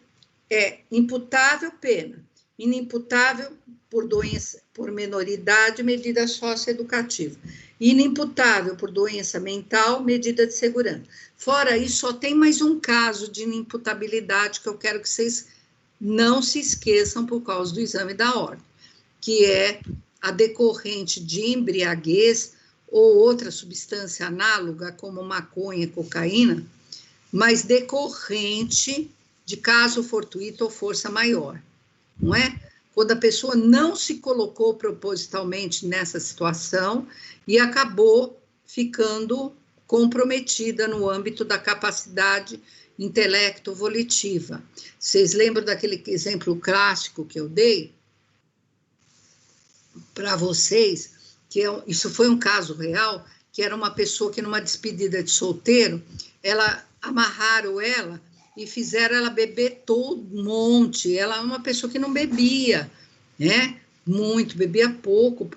é imputável, pena. Inimputável por doença, por menoridade, medida socioeducativa. Inimputável por doença mental, medida de segurança. Fora isso, só tem mais um caso de inimputabilidade que eu quero que vocês não se esqueçam por causa do exame da ordem, que é a decorrente de embriaguez ou outra substância análoga, como maconha, cocaína, mas decorrente de caso fortuito ou força maior, não é? Quando a pessoa não se colocou propositalmente nessa situação e acabou ficando comprometida no âmbito da capacidade intelecto-volitiva. Vocês lembram daquele exemplo clássico que eu dei para vocês, que isso foi um caso real, que era uma pessoa que numa despedida de solteiro, amarraram ela e fizeram ela beber todo um monte. Ela é uma pessoa que não bebia, né? Muito, bebia pouco,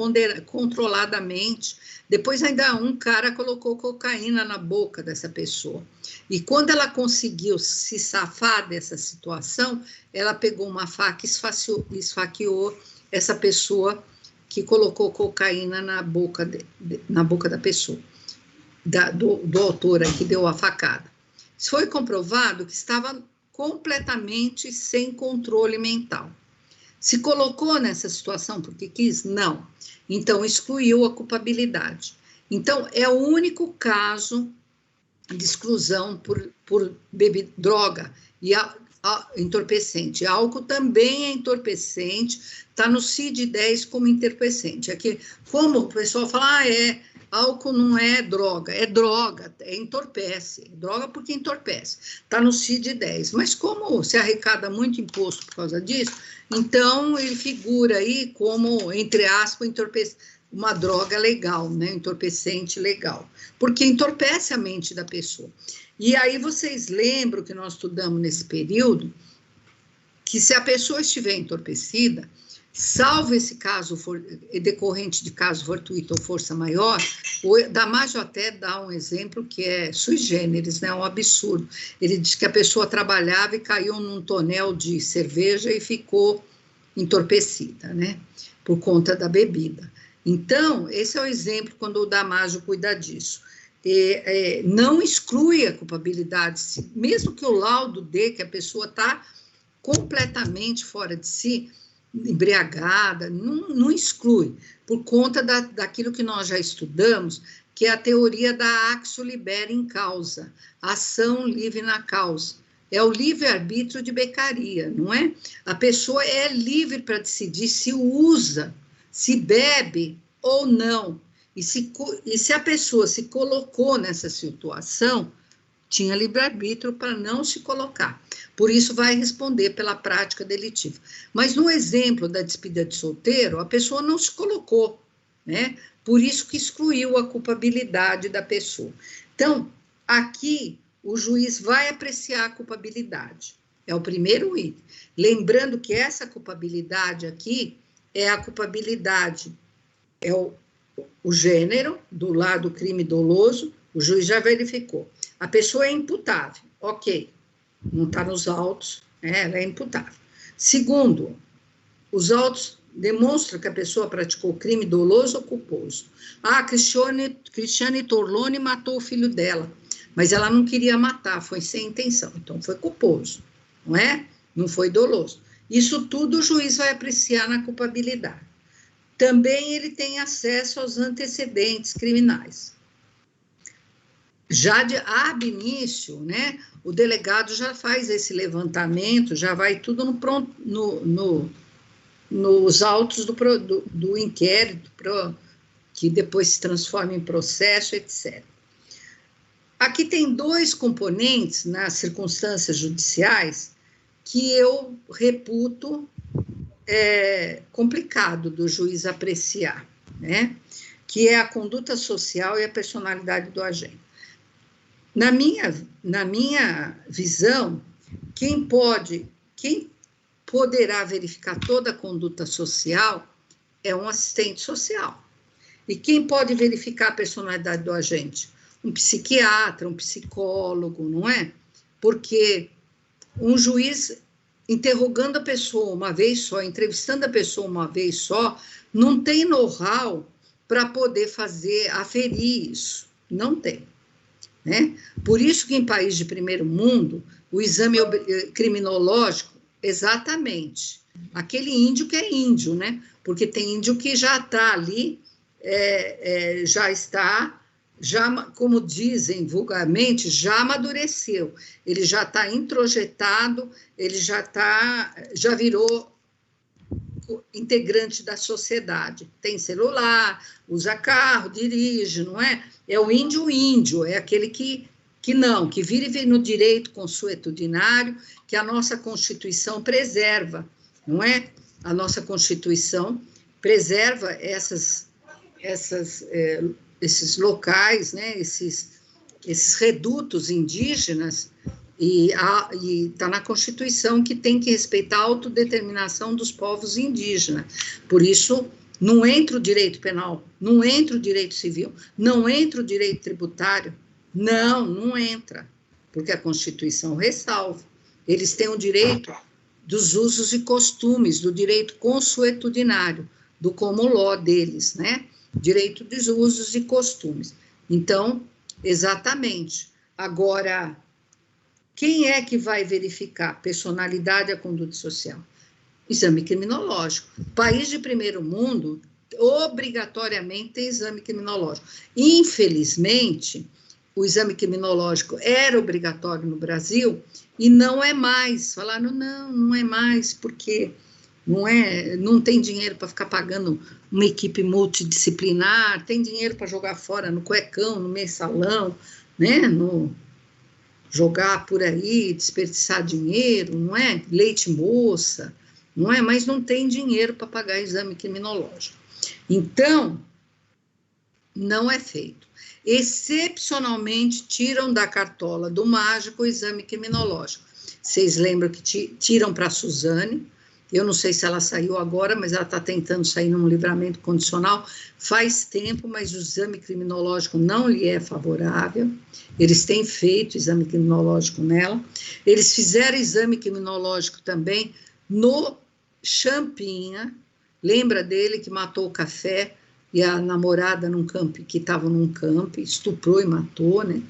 controladamente. Depois ainda um cara colocou cocaína na boca dessa pessoa. E quando ela conseguiu se safar dessa situação, ela pegou uma faca e esfaqueou essa pessoa que colocou cocaína na boca da pessoa, do autor que deu a facada. Foi comprovado que estava completamente sem controle mental. Se colocou nessa situação porque quis? Não. Então, excluiu a culpabilidade. Então, é o único caso de exclusão por beber droga e entorpecente. Álcool também é entorpecente, está no CID-10 como entorpecente. Aqui, como o pessoal fala, álcool não é droga, entorpece. É droga porque entorpece. Está no CID-10. Mas como se arrecada muito imposto por causa disso, então ele figura aí como, entre aspas, uma droga legal, né? Entorpecente legal. Porque entorpece a mente da pessoa. E aí vocês lembram que nós estudamos nesse período que se a pessoa estiver entorpecida, salvo esse caso decorrente de caso fortuito ou força maior, o Damasio até dá um exemplo que é sui generis, né, um absurdo. Ele diz que a pessoa trabalhava e caiu num tonel de cerveja e ficou entorpecida, né, por conta da bebida. Então, esse é o exemplo quando o Damasio cuida disso. Não exclui a culpabilidade, mesmo que o laudo dê que a pessoa está completamente fora de si, embriagada, não exclui, por conta daquilo que nós já estudamos, que é a teoria da actio liberi in causa, ação livre na causa. É o livre-arbítrio de Beccaria, não é? A pessoa é livre para decidir se usa, se bebe ou não. E se a pessoa se colocou nessa situação, tinha livre-arbítrio para não se colocar. Por isso, vai responder pela prática delitiva. Mas no exemplo da despedida de solteiro, a pessoa não se colocou, né? Por isso que excluiu a culpabilidade da pessoa. Então, aqui, o juiz vai apreciar a culpabilidade. É o primeiro item. Lembrando que essa culpabilidade aqui é a culpabilidade, é o gênero do lado crime doloso, o juiz já verificou. A pessoa é imputável, ok, não está nos autos, né, ela é imputável. Segundo, os autos demonstram que a pessoa praticou crime doloso ou culposo. Cristiane Torlone matou o filho dela, mas ela não queria matar, foi sem intenção, então foi culposo, não é? Não foi doloso. Isso tudo o juiz vai apreciar na culpabilidade. Também ele tem acesso aos antecedentes criminais. Já de ab início, né, o delegado já faz esse levantamento, já vai tudo nos autos do inquérito, que depois se transforma em processo, etc. Aqui tem dois componentes nas circunstâncias judiciais que eu reputo complicado do juiz apreciar, né, que é a conduta social e a personalidade do agente. Na minha visão, quem poderá verificar toda a conduta social é um assistente social. E quem pode verificar a personalidade do agente? Um psiquiatra, um psicólogo, não é? Porque um juiz interrogando a pessoa uma vez só, entrevistando a pessoa uma vez só, não tem know-how para poder aferir isso. Não tem. Né? Por isso que em país de primeiro mundo, o exame criminológico, exatamente, aquele índio que é índio, né? Porque tem índio que já está ali, como dizem vulgarmente, já amadureceu, ele já está introjetado, ele já virou integrante da sociedade, tem celular, usa carro, dirige, não é? É o índio, é aquele que vive no direito consuetudinário, que a nossa Constituição preserva, não é? A nossa Constituição preserva esses locais, né? Esses redutos indígenas, e está na Constituição que tem que respeitar a autodeterminação dos povos indígenas. Por isso, não entra o direito penal, não entra o direito civil, não entra o direito tributário, não entra, porque a Constituição ressalva. Eles têm o direito dos usos e costumes, do direito consuetudinário, do common law deles, né? Direito dos usos e costumes. Então, exatamente. Agora, quem é que vai verificar a personalidade e a conduta social? Exame criminológico. País de primeiro mundo, obrigatoriamente tem exame criminológico. Infelizmente, o exame criminológico era obrigatório no Brasil e não é mais. Falaram, não é mais, porque não tem dinheiro para ficar pagando uma equipe multidisciplinar, tem dinheiro para jogar fora no cuecão, no mensalão, né? Jogar por aí, desperdiçar dinheiro, não é? Leite moça, não é? Mas não tem dinheiro para pagar exame criminológico. Então, não é feito. Excepcionalmente, tiram da cartola do mágico o exame criminológico. Vocês lembram que tiram para a Suzane? Eu não sei se ela saiu agora, mas ela está tentando sair num livramento condicional faz tempo, mas o exame criminológico não lhe é favorável. Eles têm feito exame criminológico nela. Eles fizeram exame criminológico também no Champinha. Lembra dele que matou o café e a namorada que estava num campo, estuprou e matou, né?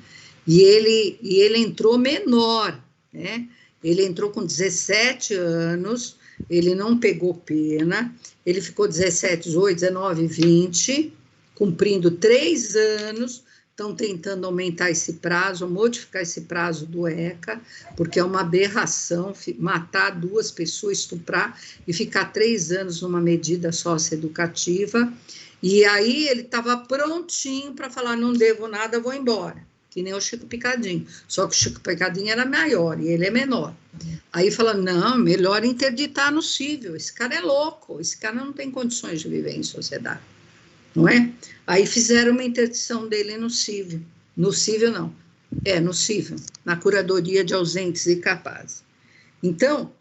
E ele entrou menor, né? Ele entrou com 17 anos, ele não pegou pena, ele ficou 17, 18, 19, 20, cumprindo 3 anos, estão tentando aumentar esse prazo, modificar esse prazo do ECA, porque é uma aberração matar 2 pessoas, estuprar e ficar 3 anos numa medida socioeducativa. E aí ele estava prontinho para falar, não devo nada, vou embora, que nem o Chico Picadinho, só que o Chico Picadinho era maior e ele é menor. Aí fala, não, melhor interditar no cível, esse cara é louco, esse cara não tem condições de viver em sociedade, não é? Aí fizeram uma interdição dele no cível não, no cível, na curadoria de ausentes e capazes. Então,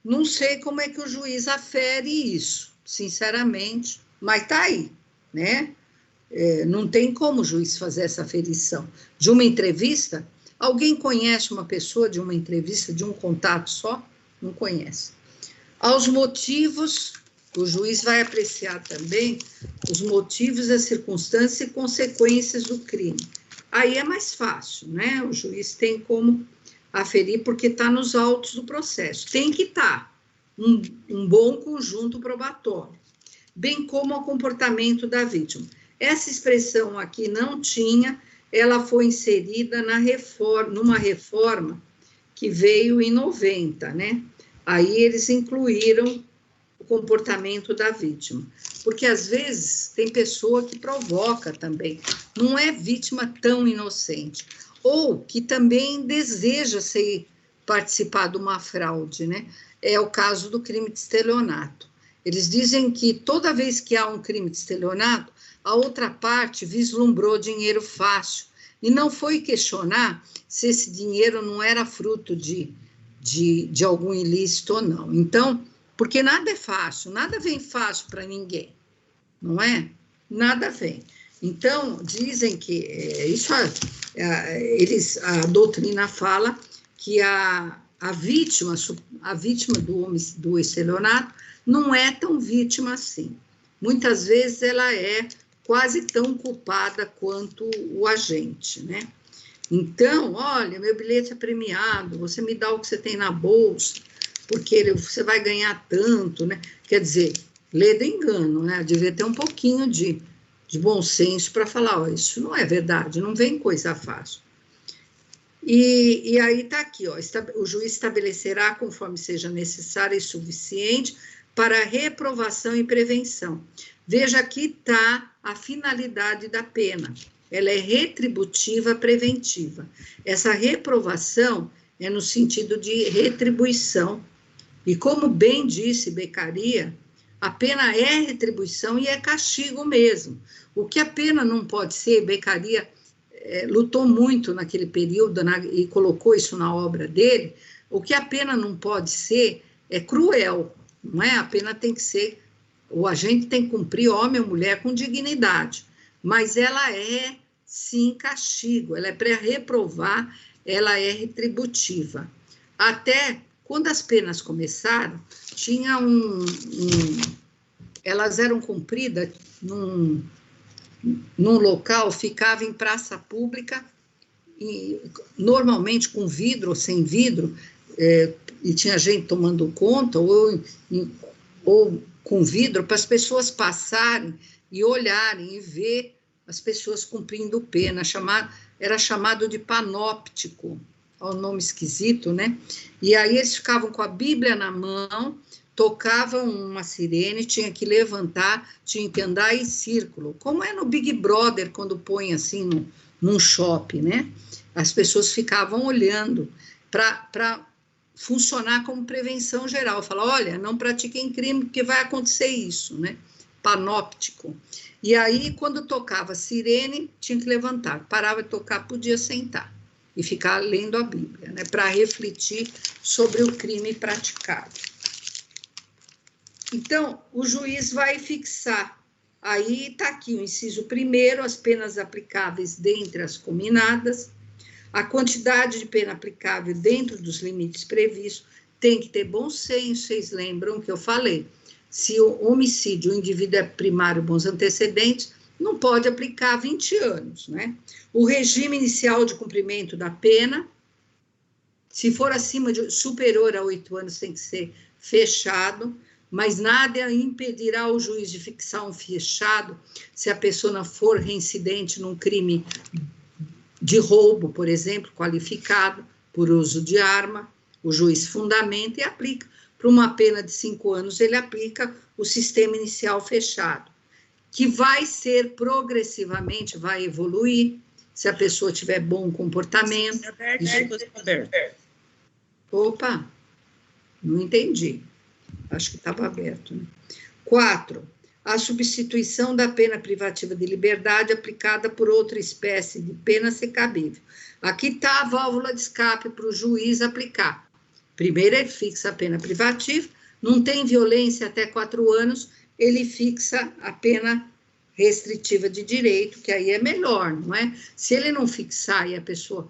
não sei como é que o juiz afere isso, sinceramente, mas está aí, né? Não tem como o juiz fazer essa aferição. De uma entrevista, alguém conhece uma pessoa de uma entrevista, de um contato só? Não conhece. Aos motivos, o juiz vai apreciar também os motivos, as circunstâncias e consequências do crime. Aí é mais fácil, né? O juiz tem como aferir, porque está nos autos do processo. Tem que estar um bom conjunto probatório, bem como o comportamento da vítima. Essa expressão aqui não tinha, ela foi inserida numa reforma que veio em 90, né? Aí eles incluíram o comportamento da vítima, porque às vezes tem pessoa que provoca também, não é vítima tão inocente, ou que também deseja participar de uma fraude, né? É o caso do crime de estelionato. Eles dizem que toda vez que há um crime de estelionato, a outra parte vislumbrou dinheiro fácil e não foi questionar se esse dinheiro não era fruto de algum ilícito ou não. Então, porque nada é fácil, nada vem fácil para ninguém, não é? Nada vem. Então, dizem que a doutrina fala que a vítima do estelionato não é tão vítima assim. Muitas vezes ela é quase tão culpada quanto o agente, né? Então, olha, meu bilhete é premiado, você me dá o que você tem na bolsa, porque você vai ganhar tanto, né? Quer dizer, lê do engano, né? Devia ter um pouquinho de bom senso para falar, ó, isso não é verdade, não vem coisa fácil. E aí está aqui, ó, o juiz estabelecerá, conforme seja necessário e suficiente, para reprovação e prevenção. Veja, aqui está a finalidade da pena. Ela é retributiva preventiva. Essa reprovação é no sentido de retribuição. E como bem disse Beccaria, a pena é retribuição e é castigo mesmo. O que a pena não pode ser, Beccaria lutou muito naquele período e colocou isso na obra dele, o que a pena não pode ser é cruel, não é? A pena tem que ser, o agente tem que cumprir, homem ou mulher, com dignidade, mas ela é, sim, castigo, ela é para reprovar, ela é retributiva. Até quando as penas começaram, tinha elas eram cumpridas num local, ficava em praça pública, e, normalmente com vidro ou sem vidro, e tinha gente tomando conta, ou com vidro, para as pessoas passarem e olharem e ver as pessoas cumprindo pena. Era chamado de panóptico, é um nome esquisito, né? E aí eles ficavam com a Bíblia na mão, tocava uma sirene, tinha que levantar, tinha que andar em círculo, como é no Big Brother, quando põe assim num shopping, né? As pessoas ficavam olhando para funcionar como prevenção geral. Fala, olha, não pratiquem crime, porque vai acontecer isso, né? Panóptico. E aí, quando tocava sirene, tinha que levantar. Parava de tocar, podia sentar e ficar lendo a Bíblia, né? Para refletir sobre o crime praticado. Então, o juiz vai fixar. Aí está aqui o inciso 1º, as penas aplicáveis dentre as cominadas, a quantidade de pena aplicável dentro dos limites previstos, tem que ter bom senso, vocês lembram que eu falei, se o homicídio, o indivíduo é primário, bons antecedentes, não pode aplicar 20 anos, né? O regime inicial de cumprimento da pena, se for superior a 8 anos, tem que ser fechado, mas nada impedirá o juiz de fixar um fechado se a pessoa não for reincidente num crime de roubo, por exemplo, qualificado por uso de arma, o juiz fundamenta e aplica. Para uma pena de 5 anos, ele aplica o sistema inicial fechado, que vai ser progressivamente, vai evoluir, se a pessoa tiver bom comportamento. Opa, não entendi. Acho que estava aberto, né? 4. A substituição da pena privativa de liberdade aplicada por outra espécie de pena se cabível. Aqui está a válvula de escape para o juiz aplicar. Primeiro, ele fixa a pena privativa, não tem violência até 4 anos, ele fixa a pena restritiva de direito, que aí é melhor, não é? Se ele não fixar e a pessoa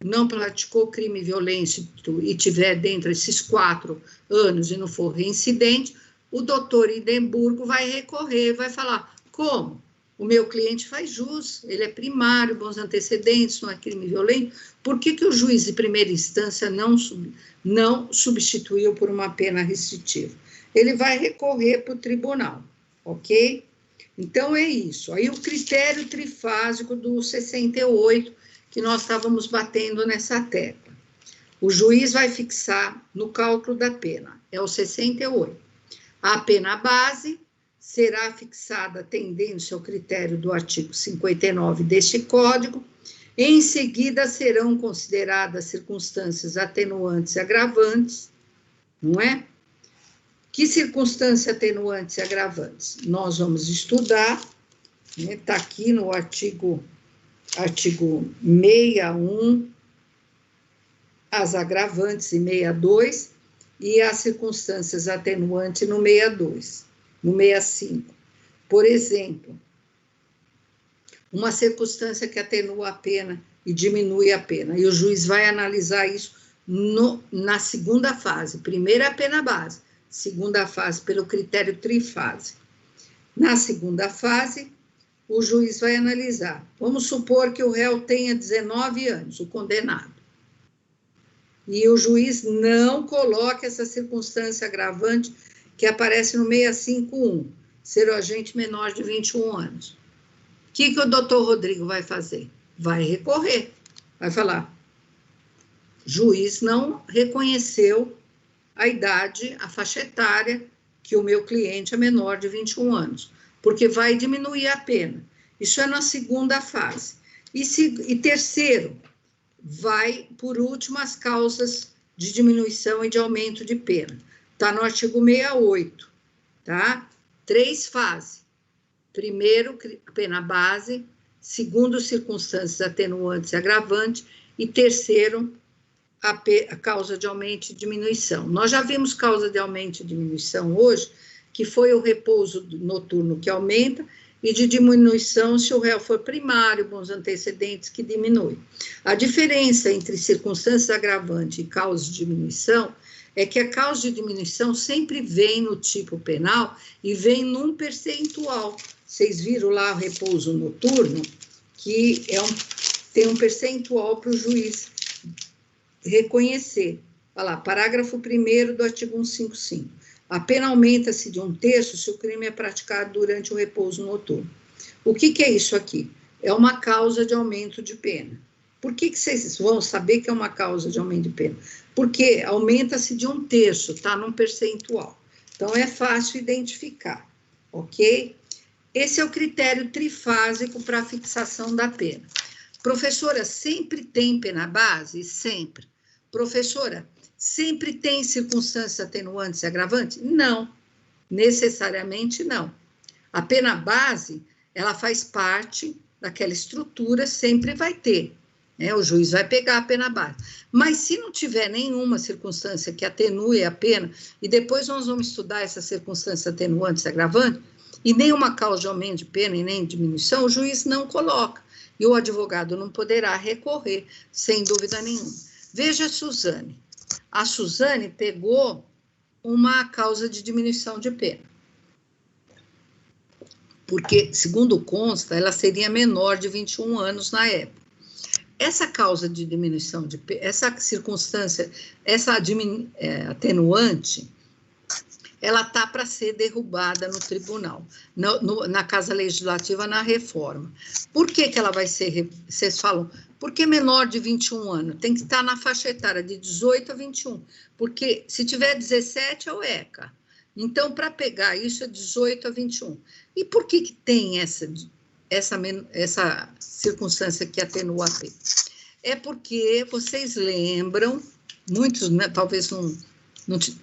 não praticou crime violento e tiver dentro desses 4 anos e não for reincidente, o doutor Hidemburgo vai recorrer, vai falar, como? O meu cliente faz jus, ele é primário, bons antecedentes, não é crime violento, por que o juiz de primeira instância não substituiu por uma pena restritiva? Ele vai recorrer para o tribunal, ok? Então, é isso. Aí, o critério trifásico do 68, que nós estávamos batendo nessa tecla. O juiz vai fixar no cálculo da pena, é o 68. A pena base será fixada atendendo-se ao critério do artigo 59 deste Código. Em seguida, serão consideradas circunstâncias atenuantes e agravantes, não é? Que circunstâncias atenuantes e agravantes? Nós vamos estudar, né? Está aqui no artigo 61, as agravantes em 62, e as circunstâncias atenuantes no 62, no 65. Por exemplo, uma circunstância que atenua a pena e diminui a pena, e o juiz vai analisar isso na segunda fase. Primeiro a pena base, segunda fase pelo critério trifásico. Na segunda fase, o juiz vai analisar. Vamos supor que o réu tenha 19 anos, o condenado. E o juiz não coloca essa circunstância agravante que aparece no 651, ser o agente menor de 21 anos. O que o doutor Rodrigo vai fazer? Vai recorrer, vai falar, juiz não reconheceu a idade, a faixa etária, que o meu cliente é menor de 21 anos, porque vai diminuir a pena. Isso é na segunda fase. E terceiro, vai, por último, as causas de diminuição e de aumento de pena. Está no artigo 68, tá? 3 fases. Primeiro, pena base. Segundo, circunstâncias atenuantes e agravantes. E terceiro, a causa de aumento e diminuição. Nós já vimos causa de aumento e diminuição hoje, que foi o repouso noturno que aumenta, e de diminuição se o réu for primário, bons antecedentes, que diminui. A diferença entre circunstâncias agravantes e causa de diminuição é que a causa de diminuição sempre vem no tipo penal e vem num percentual. Vocês viram lá o repouso noturno, que tem um percentual para o juiz reconhecer. Olha lá, parágrafo 1º do artigo 155. A pena aumenta-se de 1/3 se o crime é praticado durante o repouso noturno. O que é isso aqui? É uma causa de aumento de pena. Por que vocês vão saber que é uma causa de aumento de pena? Porque aumenta-se de 1/3, está num percentual. Então, é fácil identificar, ok? Esse é o critério trifásico para a fixação da pena. Professora, sempre tem pena base? Sempre. Professora, sempre tem circunstâncias atenuantes e agravantes? Não, necessariamente não. A pena base, ela faz parte daquela estrutura, sempre vai ter, né? O juiz vai pegar a pena base. Mas se não tiver nenhuma circunstância que atenue a pena, e depois nós vamos estudar essas circunstâncias atenuantes e agravantes, e nenhuma causa de aumento de pena e nem diminuição, o juiz não coloca. E o advogado não poderá recorrer, sem dúvida nenhuma. Veja a Suzane. A Suzane pegou uma causa de diminuição de pena. Porque, segundo consta, ela seria menor de 21 anos na época. Essa causa de diminuição de pena, essa circunstância, essa atenuante, ela está para ser derrubada no tribunal, na Casa Legislativa, na reforma. Por que ela vai ser, vocês falam, porque menor de 21 anos? Tem que estar na faixa etária de 18 a 21, porque se tiver 17 é o ECA. Então, para pegar isso é 18 a 21. E por que tem essa circunstância que atenua a pena? É porque vocês lembram, muitos, né, talvez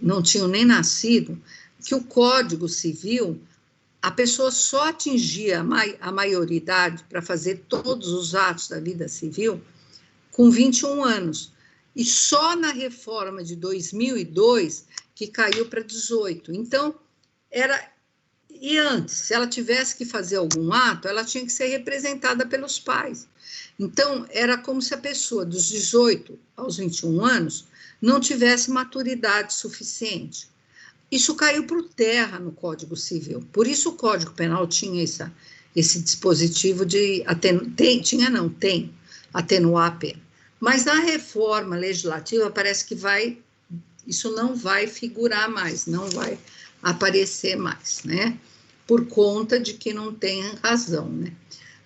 não tinham nem nascido, que o Código Civil, a pessoa só atingia a maioridade para fazer todos os atos da vida civil com 21 anos. E só na reforma de 2002 que caiu para 18. Então, e antes, se ela tivesse que fazer algum ato, ela tinha que ser representada pelos pais. Então, era como se a pessoa dos 18 aos 21 anos não tivesse maturidade suficiente. Isso caiu por terra no Código Civil. Por isso o Código Penal tinha esse dispositivo de tem atenuar a pena. Mas na reforma legislativa parece que isso não vai figurar mais, não vai aparecer mais, né? Por conta de que não tem razão, né?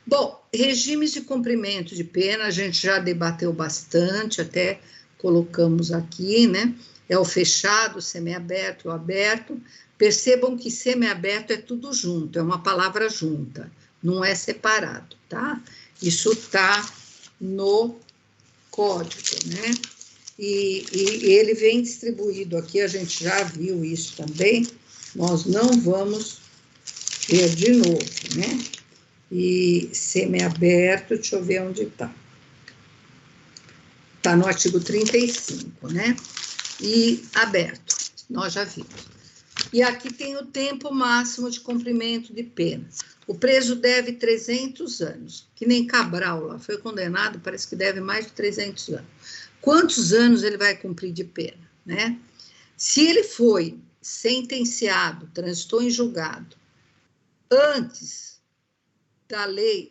Bom, regimes de cumprimento de pena, a gente já debateu bastante, até colocamos aqui, né? É o fechado, o semiaberto, o aberto. Percebam que semiaberto é tudo junto, é uma palavra junta, não é separado, tá? Isso está no código, né? E ele vem distribuído aqui, a gente já viu isso também, nós não vamos ver de novo, né? E semiaberto, deixa eu ver onde está. Está no artigo 35, né? E aberto, nós já vimos. E aqui tem o tempo máximo de cumprimento de pena. O preso deve 300 anos, que nem Cabral lá, foi condenado, parece que deve mais de 300 anos. Quantos anos ele vai cumprir de pena, né? Se ele foi sentenciado, transitou em julgado, antes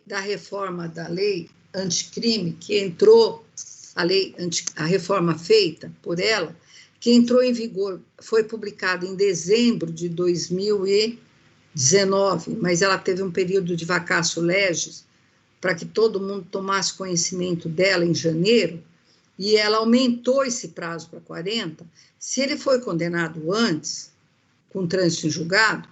da reforma da lei anticrime, que entrou, a reforma feita por ela, que entrou em vigor, foi publicada em dezembro de 2019, mas ela teve um período de vacatio legis, para que todo mundo tomasse conhecimento dela em janeiro, e ela aumentou esse prazo para 40, se ele foi condenado antes, com trânsito em julgado,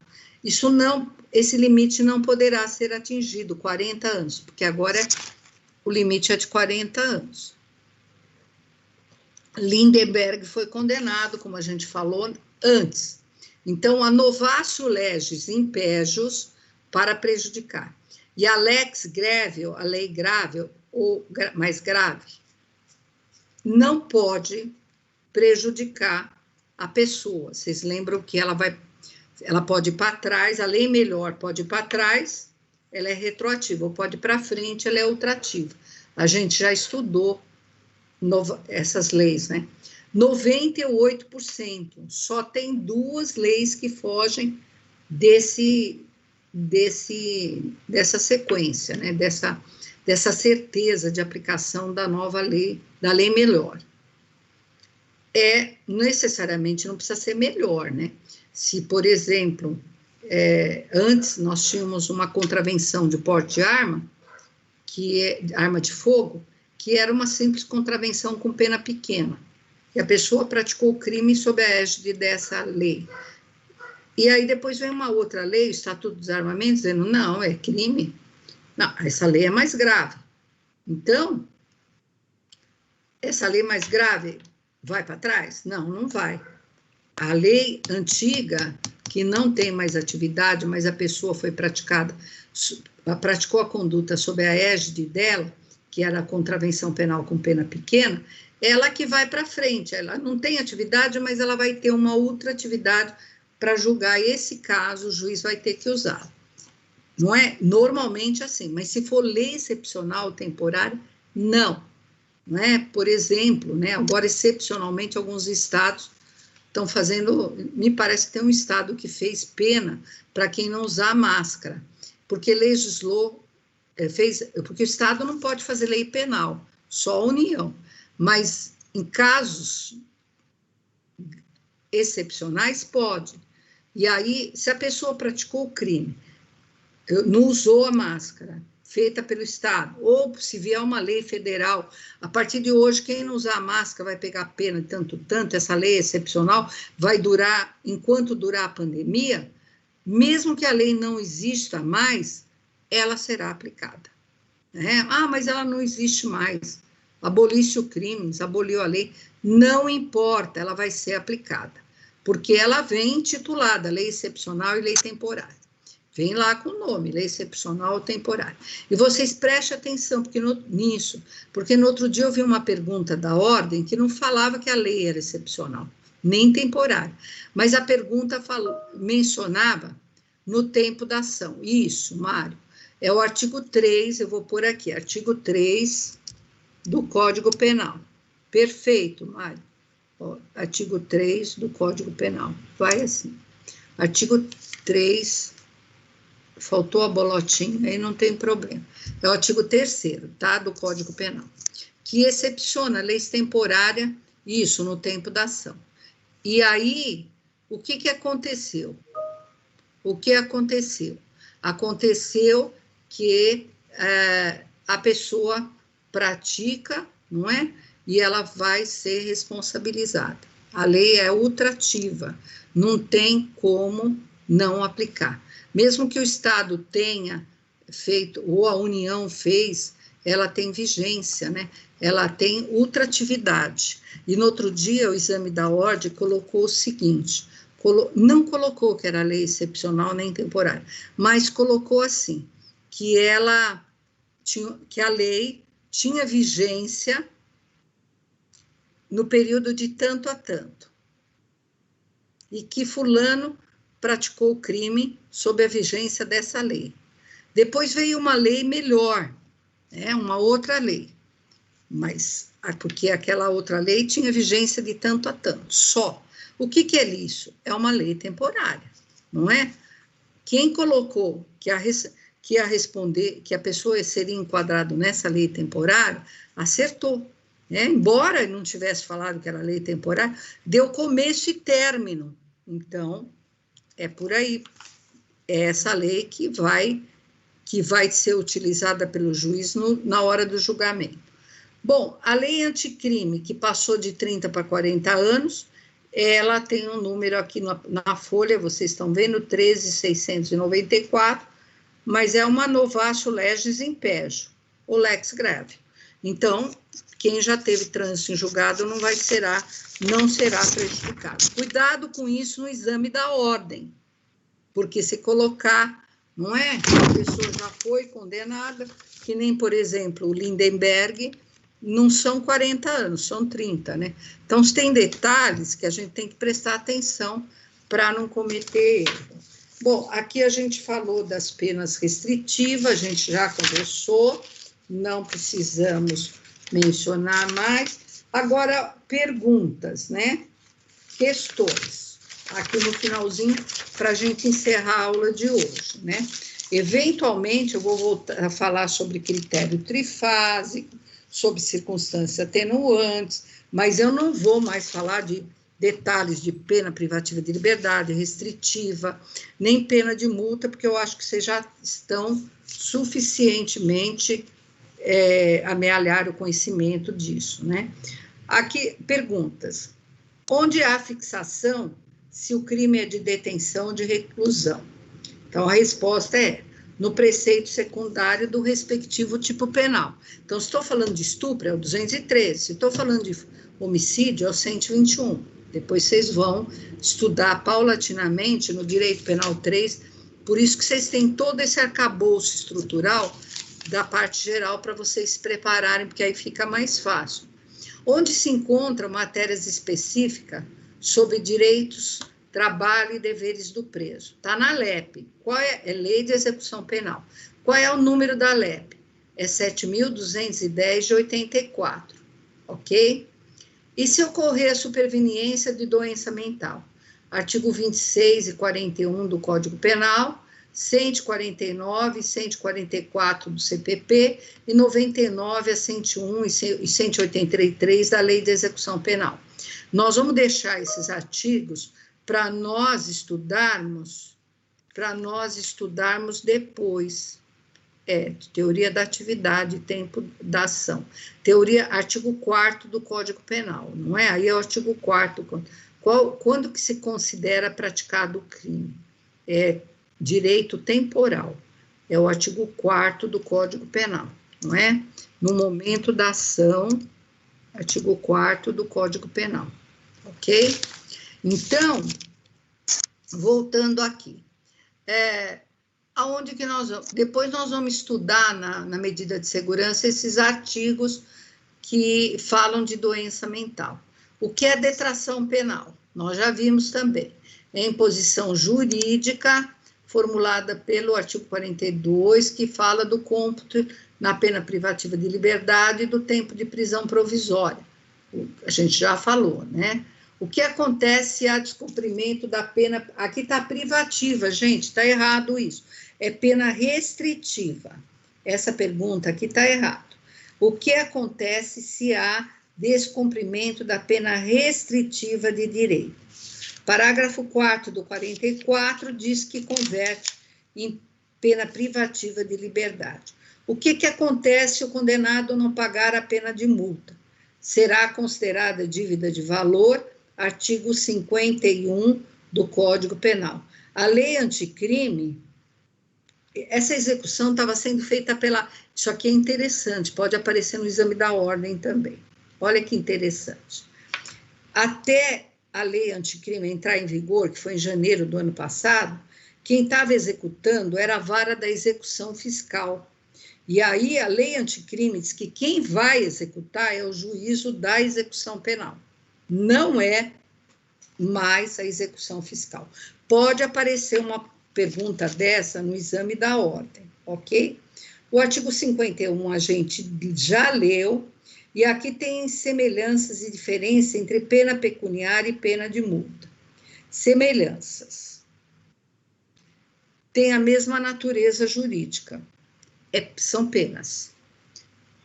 esse limite não poderá ser atingido, 40 anos, porque agora o limite é de 40 anos. Lindenberg foi condenado, como a gente falou, antes. Então, a novatio legis impejus para prejudicar. E a lex gravel, a lei grave, ou mais grave, não pode prejudicar a pessoa. Vocês lembram que ela pode ir para trás, a lei melhor pode ir para trás, ela é retroativa, ou pode ir para frente, ela é ultrativa. A gente já estudou essas leis, né? 98%, só tem 2 leis que fogem dessa sequência, né? Dessa certeza de aplicação da nova lei, da lei melhor. Necessariamente não precisa ser melhor, né? Se, por exemplo, antes nós tínhamos uma contravenção de porte de arma, que é arma de fogo, que era uma simples contravenção com pena pequena, e a pessoa praticou o crime sob a égide dessa lei. E aí depois vem uma outra lei, o Estatuto dos Armamentos, dizendo, não, é crime. Não, essa lei é mais grave. Então, essa lei mais grave vai para trás? Não, não vai. A lei antiga, que não tem mais atividade, mas a pessoa foi praticou a conduta sob a égide dela, que era a contravenção penal com pena pequena, ela que vai para frente. Ela não tem atividade, mas ela vai ter uma outra atividade para julgar esse caso, o juiz vai ter que usá-la. Não é normalmente assim, mas se for lei excepcional temporária, não. Não é? Por exemplo, né, agora excepcionalmente alguns estados estão fazendo, me parece que tem um estado que fez pena para quem não usar máscara, porque legislou, porque o estado não pode fazer lei penal, só a União, mas em casos excepcionais pode. E aí, se a pessoa praticou o crime, não usou a máscara, feita pelo Estado, ou se vier uma lei federal, a partir de hoje, quem não usar a máscara vai pegar pena de tanto, essa lei excepcional vai durar, enquanto durar a pandemia, mesmo que a lei não exista mais, ela será aplicada. Né? Ah, mas ela não existe mais, abolisse o crime, aboliu a lei, não importa, ela vai ser aplicada, porque ela vem intitulada Lei Excepcional e Lei Temporária. Vem lá com o nome, lei excepcional ou temporária. E vocês prestem atenção nisso, porque no outro dia eu vi uma pergunta da ordem que não falava que a lei era excepcional, nem temporária. Mas a pergunta mencionava no tempo da ação. Isso, Mário, é o artigo 3, eu vou pôr aqui, artigo 3 do Código Penal. Perfeito, Mário. Ó, artigo 3 do Código Penal. Vai assim. Artigo 3... Faltou a bolotinha, aí não tem problema. É o artigo 3º, tá, do Código Penal, que excepciona leis temporárias, isso, no tempo da ação. E aí, o que aconteceu? O que aconteceu? Aconteceu que a pessoa pratica, não é? E ela vai ser responsabilizada. A lei é ultrativa, não tem como não aplicar. Mesmo que o Estado tenha feito, ou a União fez, ela tem vigência, né? Ela tem ultratividade. E no outro dia, o exame da ordem colocou o seguinte, não colocou que era lei excepcional nem temporária, mas colocou assim, que a lei tinha vigência no período de tanto a tanto. E que fulano praticou o crime sob a vigência dessa lei. Depois veio uma lei melhor, né, uma outra lei, mas porque aquela outra lei tinha vigência de tanto a tanto, só. O que é isso? É uma lei temporária, não é? Quem colocou que ia responder, que a pessoa seria enquadrada nessa lei temporária, acertou. Né? Embora não tivesse falado que era lei temporária, deu começo e término. Então, é por aí. É essa lei que vai ser utilizada pelo juiz na hora do julgamento. Bom, a lei anticrime, que passou de 30 para 40 anos, ela tem um número aqui na folha, vocês estão vendo, 13.694, mas é uma novatio legis impejo, o lex grave. Então, quem já teve trânsito em julgado não será prejudicado. Cuidado com isso no exame da ordem, porque se colocar, não é? A pessoa já foi condenada, que nem, por exemplo, o Lindenberg, não são 40 anos, são 30, né? Então, tem detalhes que a gente tem que prestar atenção para não cometer erro. Bom, aqui a gente falou das penas restritivas, a gente já conversou, não precisamos mencionar mais. Agora, perguntas, né? Questões. Aqui no finalzinho, para a gente encerrar a aula de hoje, né? Eventualmente, eu vou voltar a falar sobre critério trifásico, sobre circunstâncias atenuantes, mas eu não vou mais falar de detalhes de pena privativa de liberdade, restritiva, nem pena de multa, porque eu acho que vocês já estão suficientemente amealhar o conhecimento disso, né? Aqui, perguntas. Onde há fixação, se o crime é de detenção ou de reclusão. Então, a resposta é no preceito secundário do respectivo tipo penal. Então, se estou falando de estupro, é o 213. Se estou falando de homicídio, é o 121. Depois vocês vão estudar paulatinamente no Direito Penal 3, por isso que vocês têm todo esse arcabouço estrutural da parte geral para vocês se prepararem, porque aí fica mais fácil. Onde se encontram matérias específicas sobre direitos, trabalho e deveres do preso? Está na LEP. Qual é? É Lei de Execução Penal. Qual é o número da LEP? É 7.210 de 84, ok? E se ocorrer a superveniência de doença mental? Artigo 26 e 41 do Código Penal, 149 e 144 do CPP e 99 a 101 e 183 da Lei de Execução Penal. Nós vamos deixar esses artigos para nós estudarmos depois. Teoria da atividade, tempo da ação. Teoria, artigo 4º do Código Penal, não é? Aí é o artigo 4º. Quando que se considera praticado o crime? É direito temporal. É o artigo 4º do Código Penal, não é? No momento da ação, artigo 4º do Código Penal, ok? Então, voltando aqui, aonde que nós vamos? Depois nós vamos estudar na medida de segurança esses artigos que falam de doença mental. O que é detração penal? Nós já vimos também. É imposição jurídica formulada pelo artigo 42, que fala do cômputo na pena privativa de liberdade e do tempo de prisão provisória. A gente já falou, né? O que acontece se há descumprimento da pena... Aqui está privativa, gente, está errado isso. É pena restritiva. Essa pergunta aqui está errada. O que acontece se há descumprimento da pena restritiva de direito? Parágrafo 4º do 44 diz que converte em pena privativa de liberdade. O que acontece se o condenado não pagar a pena de multa? Será considerada dívida de valor, artigo 51 do Código Penal. A lei anticrime, essa execução estava sendo feita pela... Isso aqui é interessante, pode aparecer no exame da ordem também. Olha que interessante. Até a lei anticrime entrar em vigor, que foi em janeiro do ano passado, quem estava executando era a vara da execução fiscal. E aí a lei anticrime diz que quem vai executar é o juízo da execução penal. Não é mais a execução fiscal. Pode aparecer uma pergunta dessa no exame da ordem, ok? O artigo 51 a gente já leu, e aqui tem semelhanças e diferenças entre pena pecuniária e pena de multa. Semelhanças. Tem a mesma natureza jurídica. São penas.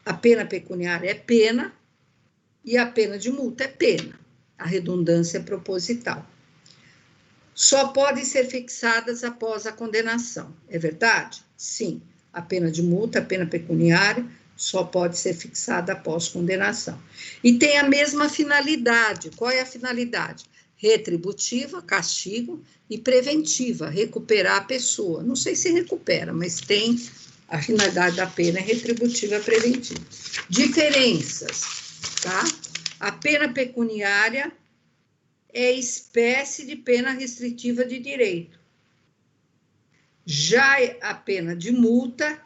A pena pecuniária é pena e a pena de multa é pena. A redundância é proposital. Só podem ser fixadas após a condenação. É verdade? Sim. A pena de multa, a pena pecuniária, só pode ser fixada após condenação. E tem a mesma finalidade. Qual é a finalidade? Retributiva, castigo, e preventiva, recuperar a pessoa. Não sei se recupera, mas tem a finalidade da pena é retributiva e preventiva. Diferenças, tá? A pena pecuniária é espécie de pena restritiva de direito. Já a pena de multa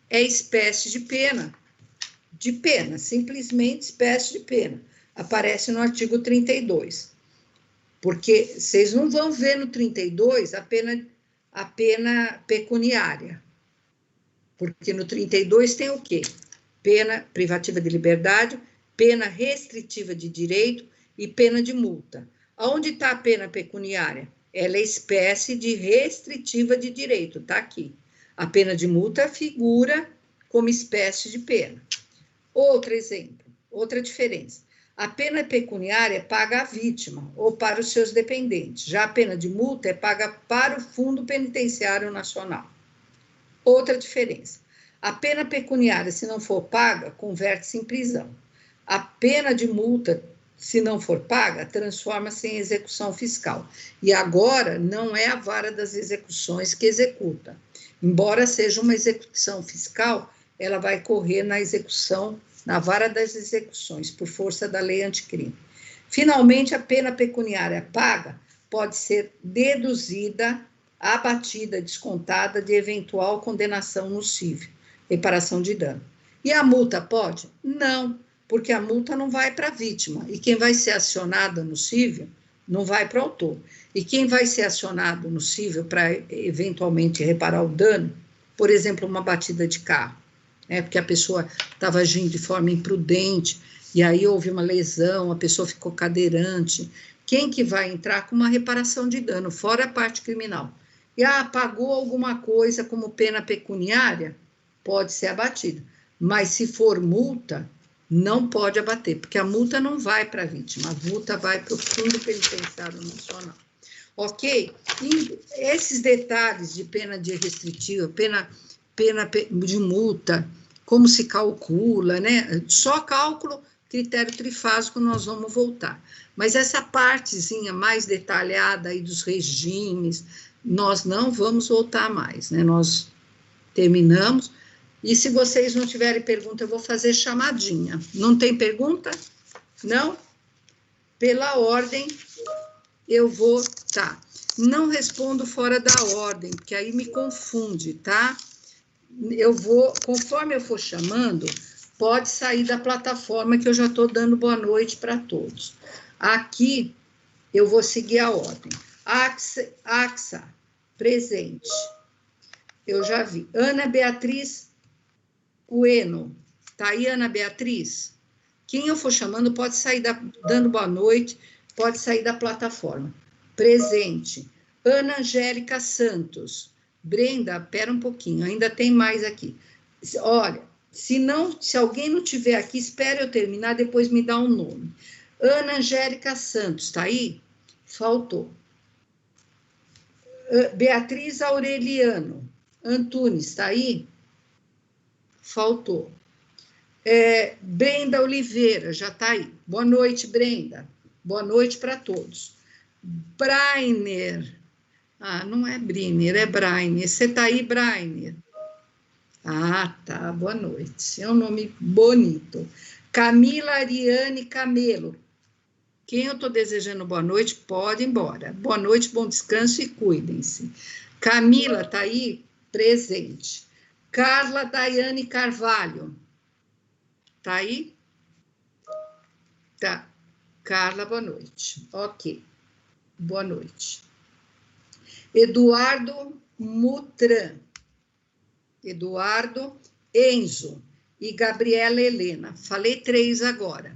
é espécie de pena, simplesmente espécie de pena. Aparece no artigo 32. Porque vocês não vão ver no 32 a pena pecuniária. Porque no 32 tem o quê? Pena privativa de liberdade, pena restritiva de direito e pena de multa. Aonde está a pena pecuniária? Ela é espécie de restritiva de direito, está aqui. A pena de multa figura como espécie de pena. Outro exemplo, outra diferença. A pena pecuniária é paga à vítima ou para os seus dependentes. Já a pena de multa é paga para o Fundo Penitenciário Nacional. Outra diferença. A pena pecuniária, se não for paga, converte-se em prisão. A pena de multa se não for paga, transforma-se em execução fiscal. E agora não é a vara das execuções que executa. Embora seja uma execução fiscal, ela vai correr na execução, na vara das execuções, por força da lei anticrime. Finalmente, a pena pecuniária paga pode ser deduzida, abatida, descontada de eventual condenação nocível, reparação de dano. E a multa pode? Não, porque a multa não vai para a vítima. E quem vai ser acionado nocível não vai para o autor. E quem vai ser acionado nocível para eventualmente reparar o dano, por exemplo, uma batida de carro, porque a pessoa estava agindo de forma imprudente, e aí houve uma lesão, a pessoa ficou cadeirante. Quem que vai entrar com uma reparação de dano, fora a parte criminal? E pagou alguma coisa como pena pecuniária, pode ser abatida. Mas se for multa, não pode abater, porque a multa não vai para a vítima, a multa vai para o Fundo Penitenciário Nacional. Ok? E esses detalhes de pena de restritiva, pena de multa, como se calcula, né? Só cálculo, critério trifásico, nós vamos voltar. Mas essa partezinha mais detalhada aí dos regimes, nós não vamos voltar mais, né? Nós terminamos. E se vocês não tiverem pergunta, eu vou fazer chamadinha. Não tem pergunta? Não? Pela ordem, eu vou... Tá. Não respondo fora da ordem, porque aí me confunde, tá? Eu vou, conforme eu for chamando, pode sair da plataforma que eu já estou dando boa noite para todos. Aqui, eu vou seguir a ordem. Axa, presente. Eu já vi. Ana Beatriz Ueno. Tá aí, Ana Beatriz? Quem eu for chamando pode sair dando boa noite, pode sair da plataforma. Presente. Ana Angélica Santos. Brenda, pera um pouquinho, ainda tem mais aqui. Olha, se alguém não tiver aqui, espere eu terminar, depois me dá um nome. Ana Angélica Santos, tá aí? Faltou. Beatriz Aureliano Antunes, tá aí? Faltou. Brenda Oliveira, já tá aí. Boa noite, Brenda. Boa noite para todos. Brainer. Não é Briner, é Brainer. Você tá aí, Brainer? Tá, boa noite. É um nome bonito. Camila Ariane Camelo. Quem eu estou desejando boa noite, pode ir embora. Boa noite, bom descanso e cuidem-se. Camila, tá aí? Presente. Carla Daiane Carvalho. Tá aí? Tá. Carla, boa noite. Ok. Boa noite. Eduardo Mutran. Eduardo Enzo e Gabriela Helena. Falei 3 agora.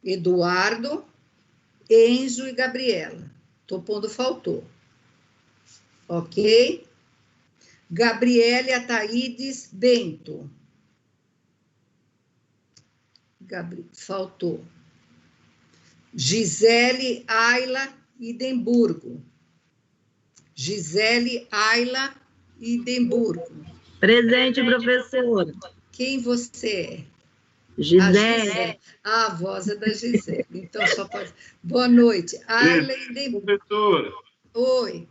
Eduardo, Enzo e Gabriela. Tô pondo faltou. Ok? Gabriele Ataídes Bento. Faltou. Gisele Ayla Idemburgo. Gisele Ayla Idemburgo. Presente, professora. Quem você é? Gisele. A voz é da Gisele. Então, só pode... Boa noite. Ayla Idemburgo. Professora. Oi.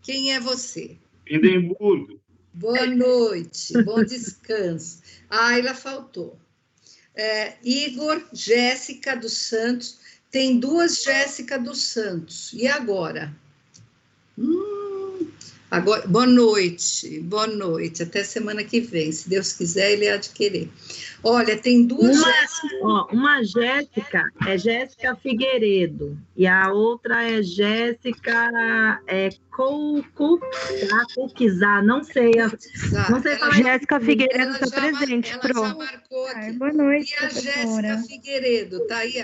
Quem é você? Edimburgo. Boa noite. Bom descanso. Ayla faltou. Igor, Jéssica dos Santos. Tem 2 Jéssica dos Santos. E agora? Agora, boa noite. Até semana que vem. Se Deus quiser, ele há de querer. Olha, tem 2 Jéssica. Uma Jéssica é Jéssica Figueiredo. E a outra é Jéssica Coukizá. Não sei. Não sei falar. Jéssica Figueiredo está presente. Ela já marcou aqui. Boa noite, e a Jéssica Figueiredo, tá aí?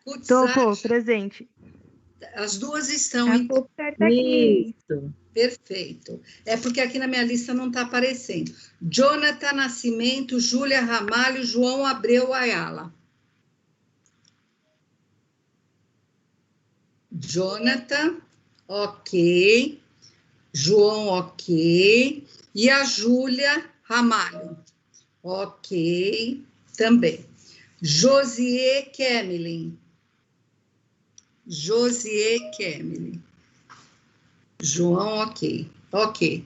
Estou presente. As 2 estão... Isso. Perfeito. É porque aqui na minha lista não está aparecendo. Jonathan Nascimento, Júlia Ramalho, João Abreu Ayala. Jonathan, ok. João, ok. E a Júlia Ramalho. Ok, também. Josier Kemelin. Josier Kemelin. João, ok. Ok.